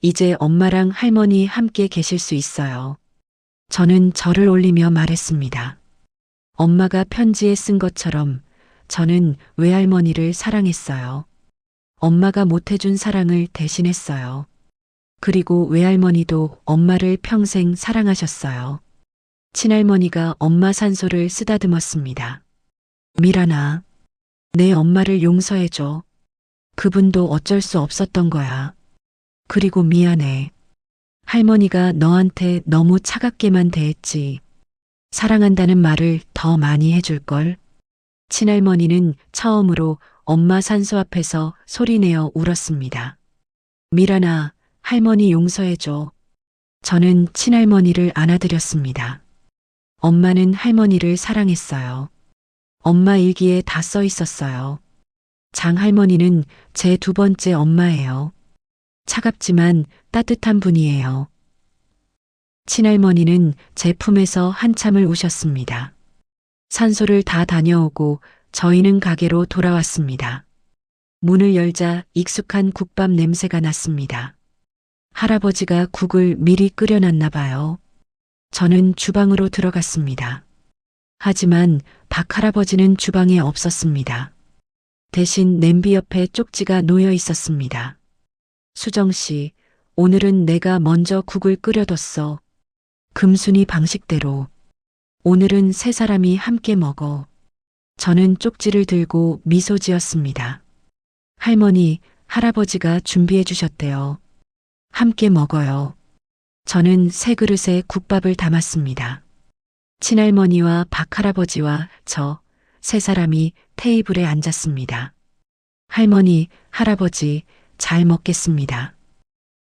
이제 엄마랑 할머니 함께 계실 수 있어요. 저는 절을 올리며 말했습니다. 엄마가 편지에 쓴 것처럼 저는 외할머니를 사랑했어요. 엄마가 못해준 사랑을 대신했어요. 그리고 외할머니도 엄마를 평생 사랑하셨어요. 친할머니가 엄마 산소를 쓰다듬었습니다. 미란아, 내 엄마를 용서해줘. 그분도 어쩔 수 없었던 거야. 그리고 미안해. 할머니가 너한테 너무 차갑게만 대했지. 사랑한다는 말을 더 많이 해줄걸. 친할머니는 처음으로 엄마 산소 앞에서 소리내어 울었습니다. 미란아, 할머니 용서해줘. 저는 친할머니를 안아드렸습니다. 엄마는 할머니를 사랑했어요. 엄마 일기에 다 써 있었어요. 장할머니는 제 두 번째 엄마예요. 차갑지만 따뜻한 분이에요. 친할머니는 제 품에서 한참을 우셨습니다. 산소를 다 다녀오고 저희는 가게로 돌아왔습니다. 문을 열자 익숙한 국밥 냄새가 났습니다. 할아버지가 국을 미리 끓여놨나 봐요. 저는 주방으로 들어갔습니다. 하지만 박 할아버지는 주방에 없었습니다. 대신 냄비 옆에 쪽지가 놓여 있었습니다. 수정 씨, 오늘은 내가 먼저 국을 끓여뒀어. 금순이 방식대로. 오늘은 세 사람이 함께 먹어. 저는 쪽지를 들고 미소 지었습니다. 할머니, 할아버지가 준비해 주셨대요. 함께 먹어요. 저는 새 그릇에 국밥을 담았습니다. 친할머니와 박할아버지와 저 세 사람이 테이블에 앉았습니다. 할머니, 할아버지, 잘 먹겠습니다.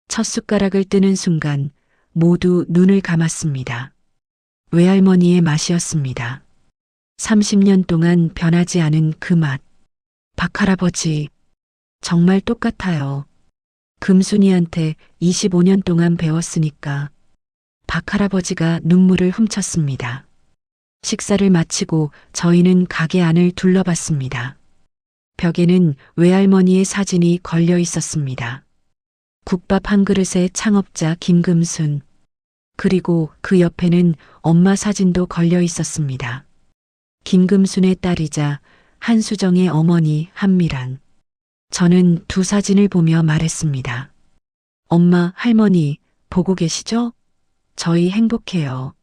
첫 숟가락을 뜨는 순간 모두 눈을 감았습니다. 외할머니의 맛이었습니다. 30년 동안 변하지 않은 그 맛. 박할아버지, 정말 똑같아요. 금순이한테 25년 동안 배웠으니까. 박할아버지가 눈물을 훔쳤습니다. 식사를 마치고 저희는 가게 안을 둘러봤습니다. 벽에는 외할머니의 사진이 걸려 있었습니다. 국밥 한 그릇에 창업자 김금순, 그리고 그 옆에는 엄마 사진도 걸려 있었습니다. 김금순의 딸이자 한수정의 어머니 한미란. 저는 두 사진을 보며 말했습니다. 엄마, 할머니, 보고 계시죠? 저희 행복해요.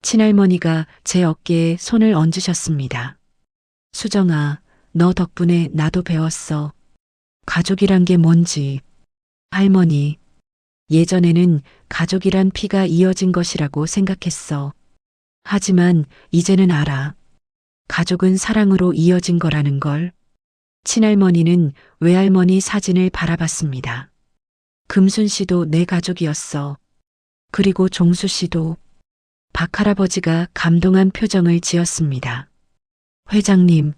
친할머니가 제 어깨에 손을 얹으셨습니다. 수정아, 너 덕분에 나도 배웠어. 가족이란 게 뭔지. 할머니, 예전에는 가족이란 피가 이어진 것이라고 생각했어. 하지만 이제는 알아. 가족은 사랑으로 이어진 거라는 걸. 친할머니는 외할머니 사진을 바라봤습니다. 금순 씨도 내 가족이었어. 그리고 종수 씨도. 박할아버지가 감동한 표정을 지었습니다. 회장님,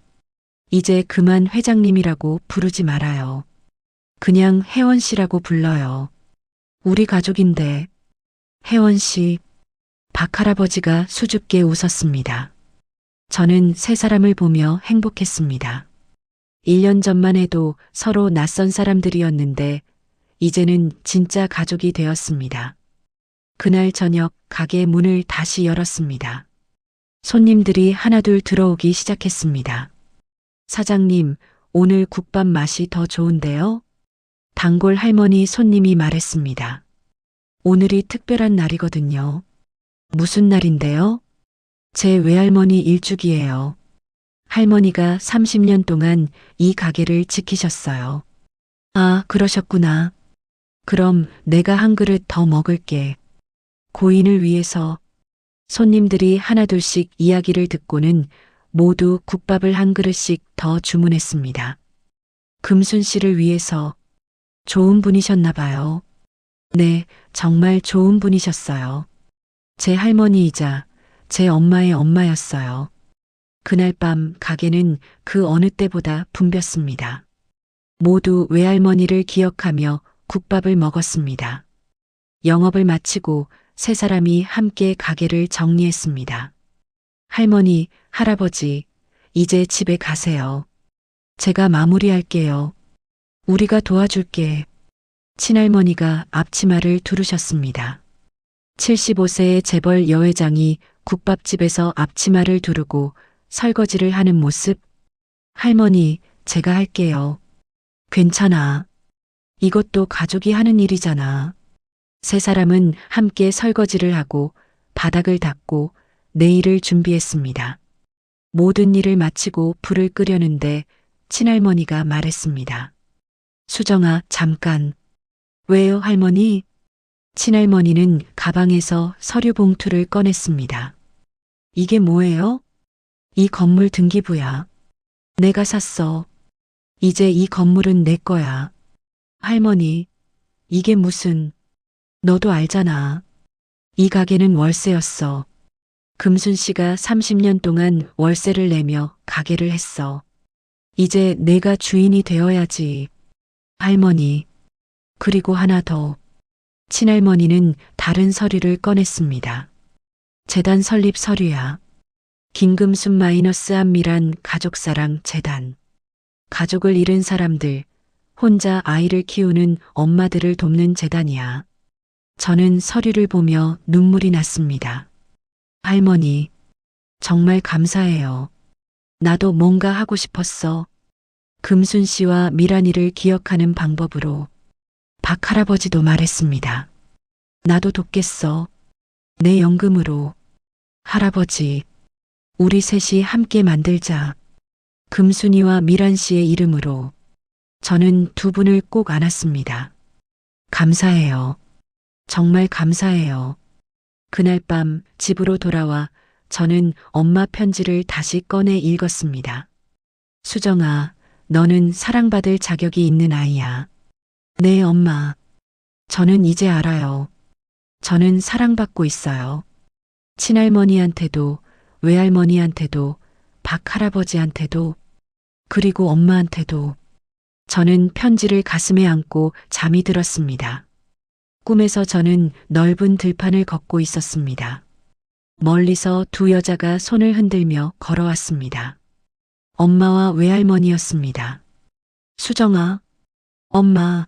이제 그만 회장님이라고 부르지 말아요. 그냥 혜원 씨라고 불러요. 우리 가족인데. 혜원 씨. 박할아버지가 수줍게 웃었습니다. 저는 세 사람을 보며 행복했습니다. 1년 전만 해도 서로 낯선 사람들이었는데 이제는 진짜 가족이 되었습니다. 그날 저녁 가게 문을 다시 열었습니다. 손님들이 하나둘 들어오기 시작했습니다. 사장님, 오늘 국밥 맛이 더 좋은데요? 단골 할머니 손님이 말했습니다. 오늘이 특별한 날이거든요. 무슨 날인데요? 제 외할머니 일주기예요. 할머니가 30년 동안 이 가게를 지키셨어요. 아, 그러셨구나. 그럼 내가 한 그릇 더 먹을게. 고인을 위해서. 손님들이 하나둘씩 이야기를 듣고는 모두 국밥을 한 그릇씩 더 주문했습니다. 금순 씨를 위해서. 좋은 분이셨나 봐요. 네, 정말 좋은 분이셨어요. 제 할머니이자 제 엄마의 엄마였어요. 그날 밤 가게는 그 어느 때보다 붐볐습니다. 모두 외할머니를 기억하며 국밥을 먹었습니다. 영업을 마치고 세 사람이 함께 가게를 정리했습니다. 할머니, 할아버지, 이제 집에 가세요. 제가 마무리할게요. 우리가 도와줄게. 친할머니가 앞치마를 두르셨습니다. 75세의 재벌 여회장이 국밥집에서 앞치마를 두르고 설거지를 하는 모습. 할머니, 제가 할게요. 괜찮아. 이것도 가족이 하는 일이잖아. 세 사람은 함께 설거지를 하고 바닥을 닦고 내일을 준비했습니다. 모든 일을 마치고 불을 끄려는데 친할머니가 말했습니다. 수정아, 잠깐. 왜요, 할머니? 친할머니는 가방에서 서류 봉투를 꺼냈습니다. 이게 뭐예요? 이 건물 등기부야. 내가 샀어. 이제 이 건물은 내 거야. 할머니, 이게 무슨... 너도 알잖아. 이 가게는 월세였어. 금순 씨가 30년 동안 월세를 내며 가게를 했어. 이제 내가 주인이 되어야지. 할머니. 그리고 하나 더. 친할머니는 다른 서류를 꺼냈습니다. 재단 설립 서류야. 김금순 마이너스 안미란 가족사랑 재단. 가족을 잃은 사람들, 혼자 아이를 키우는 엄마들을 돕는 재단이야. 저는 서류를 보며 눈물이 났습니다. 할머니, 정말 감사해요. 나도 뭔가 하고 싶었어. 금순 씨와 미란이를 기억하는 방법으로. 박 할아버지도 말했습니다. 나도 돕겠어. 내 연금으로. 할아버지, 우리 셋이 함께 만들자. 금순이와 미란 씨의 이름으로. 저는 두 분을 꼭 안았습니다. 감사해요. 정말 감사해요. 그날 밤 집으로 돌아와 저는 엄마 편지를 다시 꺼내 읽었습니다. 수정아, 너는 사랑받을 자격이 있는 아이야. 네, 엄마. 저는 이제 알아요. 저는 사랑받고 있어요. 친할머니한테도, 외할머니한테도, 박 할아버지한테도, 그리고 엄마한테도. 저는 편지를 가슴에 안고 잠이 들었습니다. 꿈에서 저는 넓은 들판을 걷고 있었습니다. 멀리서 두 여자가 손을 흔들며 걸어왔습니다. 엄마와 외할머니였습니다. 수정아, 엄마.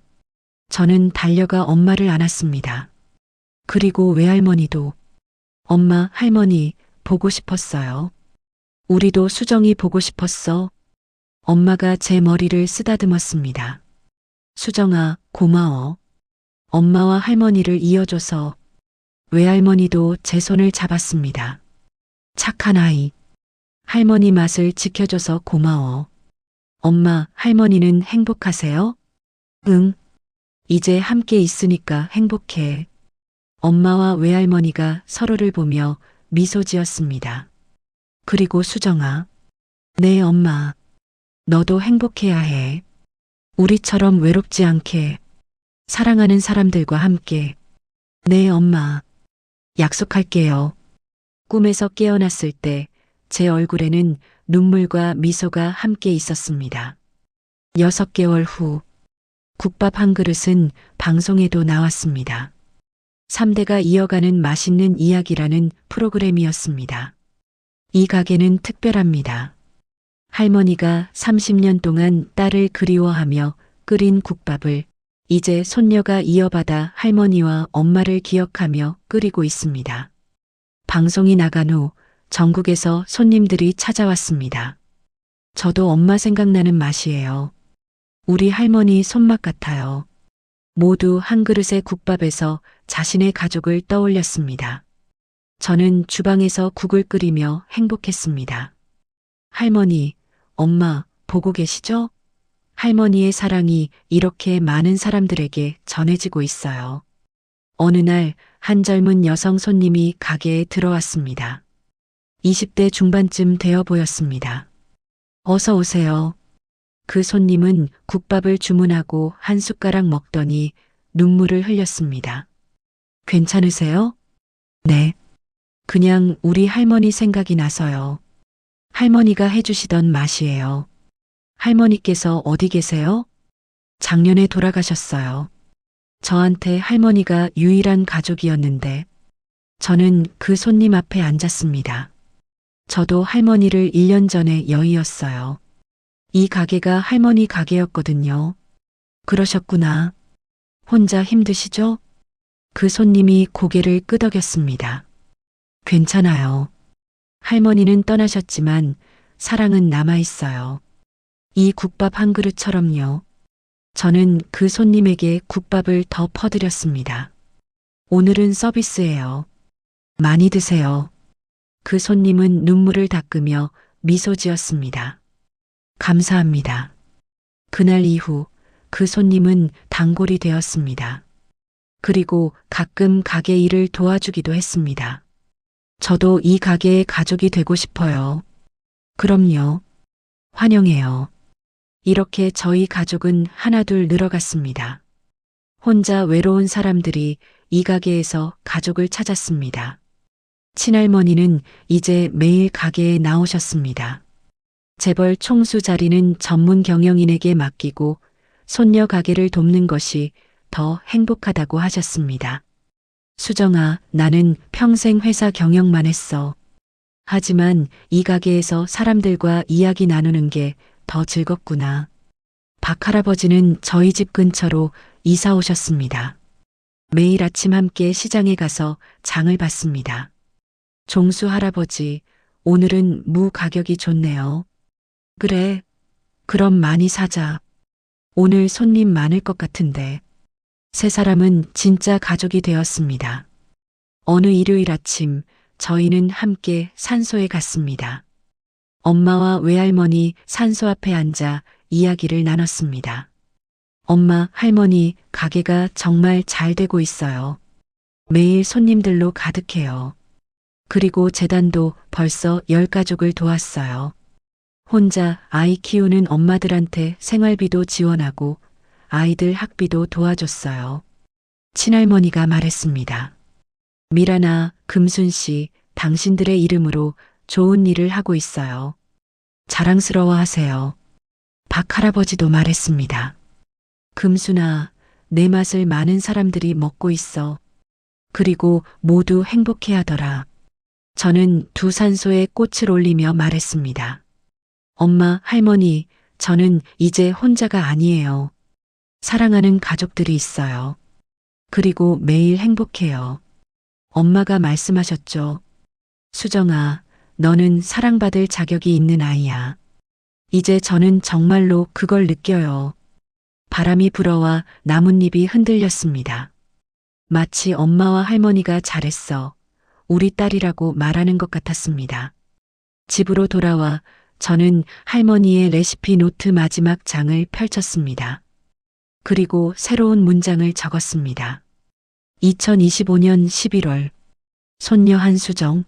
저는 달려가 엄마를 안았습니다. 그리고 외할머니도. 엄마, 할머니, 보고 싶었어요. 우리도 수정이 보고 싶었어. 엄마가 제 머리를 쓰다듬었습니다. 수정아, 고마워. 엄마와 할머니를 이어줘서. 외할머니도 제 손을 잡았습니다. 착한 아이. 할머니 맛을 지켜줘서 고마워. 엄마, 할머니는 행복하세요? 응. 이제 함께 있으니까 행복해. 엄마와 외할머니가 서로를 보며 미소 지었습니다. 그리고 수정아. 네, 엄마. 너도 행복해야 해. 우리처럼 외롭지 않게. 사랑하는 사람들과 함께. 네, 엄마. 약속할게요. 꿈에서 깨어났을 때 제 얼굴에는 눈물과 미소가 함께 있었습니다. 6개월 후 국밥 한 그릇은 방송에도 나왔습니다. 3대가 이어가는 맛있는 이야기라는 프로그램이었습니다. 이 가게는 특별합니다. 할머니가 30년 동안 딸을 그리워하며 끓인 국밥을 이제 손녀가 이어받아 할머니와 엄마를 기억하며 끓이고 있습니다. 방송이 나간 후 전국에서 손님들이 찾아왔습니다. 저도 엄마 생각나는 맛이에요. 우리 할머니 손맛 같아요. 모두 한 그릇의 국밥에서 자신의 가족을 떠올렸습니다. 저는 주방에서 국을 끓이며 행복했습니다. 할머니, 엄마, 보고 계시죠? 할머니의 사랑이 이렇게 많은 사람들에게 전해지고 있어요. 어느 날 한 젊은 여성 손님이 가게에 들어왔습니다. 20대 중반쯤 되어 보였습니다. 어서 오세요. 그 손님은 국밥을 주문하고 한 숟가락 먹더니 눈물을 흘렸습니다. 괜찮으세요? 네. 그냥 우리 할머니 생각이 나서요. 할머니가 해주시던 맛이에요. 할머니께서 어디 계세요? 작년에 돌아가셨어요. 저한테 할머니가 유일한 가족이었는데 저는 그 손님 앞에 앉았습니다. 저도 할머니를 1년 전에 여의었어요. 이 가게가 할머니 가게였거든요. 그러셨구나. 혼자 힘드시죠? 그 손님이 고개를 끄덕였습니다. 괜찮아요. 할머니는 떠나셨지만 사랑은 남아있어요. 이 국밥 한 그릇처럼요. 저는 그 손님에게 국밥을 더 퍼드렸습니다. 오늘은 서비스예요. 많이 드세요. 그 손님은 눈물을 닦으며 미소 지었습니다. 감사합니다. 그날 이후 그 손님은 단골이 되었습니다. 그리고 가끔 가게 일을 도와주기도 했습니다. 저도 이 가게의 가족이 되고 싶어요. 그럼요. 환영해요. 이렇게 저희 가족은 하나둘 늘어갔습니다. 혼자 외로운 사람들이 이 가게에서 가족을 찾았습니다. 친할머니는 이제 매일 가게에 나오셨습니다. 재벌 총수 자리는 전문 경영인에게 맡기고 손녀 가게를 돕는 것이 더 행복하다고 하셨습니다. 수정아, 나는 평생 회사 경영만 했어. 하지만 이 가게에서 사람들과 이야기 나누는 게 더 즐겁구나. 박 할아버지는 저희 집 근처로 이사 오셨습니다. 매일 아침 함께 시장에 가서 장을 봤습니다. 종수 할아버지, 오늘은 무 가격이 좋네요. 그래. 그럼 많이 사자. 오늘 손님 많을 것 같은데. 세 사람은 진짜 가족이 되었습니다. 어느 일요일 아침, 저희는 함께 산소에 갔습니다. 엄마와 외할머니 산소 앞에 앉아 이야기를 나눴습니다. 엄마, 할머니, 가게가 정말 잘 되고 있어요. 매일 손님들로 가득해요. 그리고 재단도 벌써 10가족을 도왔어요. 혼자 아이 키우는 엄마들한테 생활비도 지원하고 아이들 학비도 도와줬어요. 친할머니가 말했습니다. 미라나, 금순 씨, 당신들의 이름으로 좋은 일을 하고 있어요. 자랑스러워하세요. 박 할아버지도 말했습니다. 금순아, 내 맛을 많은 사람들이 먹고 있어. 그리고 모두 행복해하더라. 저는 두 산소에 꽃을 올리며 말했습니다. 엄마, 할머니, 저는 이제 혼자가 아니에요. 사랑하는 가족들이 있어요. 그리고 매일 행복해요. 엄마가 말씀하셨죠. 수정아, 너는 사랑받을 자격이 있는 아이야. 이제 저는 정말로 그걸 느껴요. 바람이 불어와 나뭇잎이 흔들렸습니다. 마치 엄마와 할머니가 잘했어. 우리 딸이라고 말하는 것 같았습니다. 집으로 돌아와 저는 할머니의 레시피 노트 마지막 장을 펼쳤습니다. 그리고 새로운 문장을 적었습니다. 2025년 11월 손녀 한수정,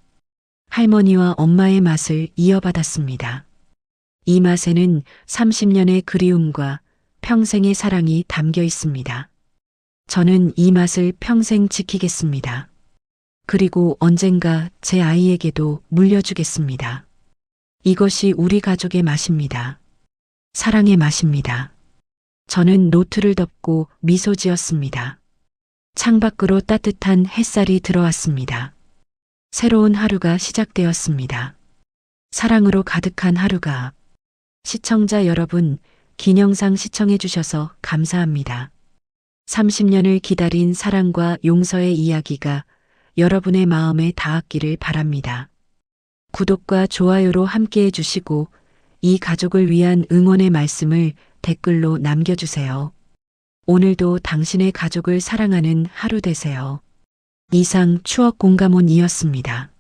할머니와 엄마의 맛을 이어받았습니다. 이 맛에는 30년의 그리움과 평생의 사랑이 담겨 있습니다. 저는 이 맛을 평생 지키겠습니다. 그리고 언젠가 제 아이에게도 물려주겠습니다. 이것이 우리 가족의 맛입니다. 사랑의 맛입니다. 저는 노트를 덮고 미소 지었습니다. 창밖으로 따뜻한 햇살이 들어왔습니다. 새로운 하루가 시작되었습니다. 사랑으로 가득한 하루가. 시청자 여러분, 긴 영상 시청해 주셔서 감사합니다. 30년을 기다린 사랑과 용서의 이야기가 여러분의 마음에 닿았기를 바랍니다. 구독과 좋아요로 함께해 주시고 이 가족을 위한 응원의 말씀을 댓글로 남겨주세요. 오늘도 당신의 가족을 사랑하는 하루 되세요. 이상 추억 공감원이었습니다.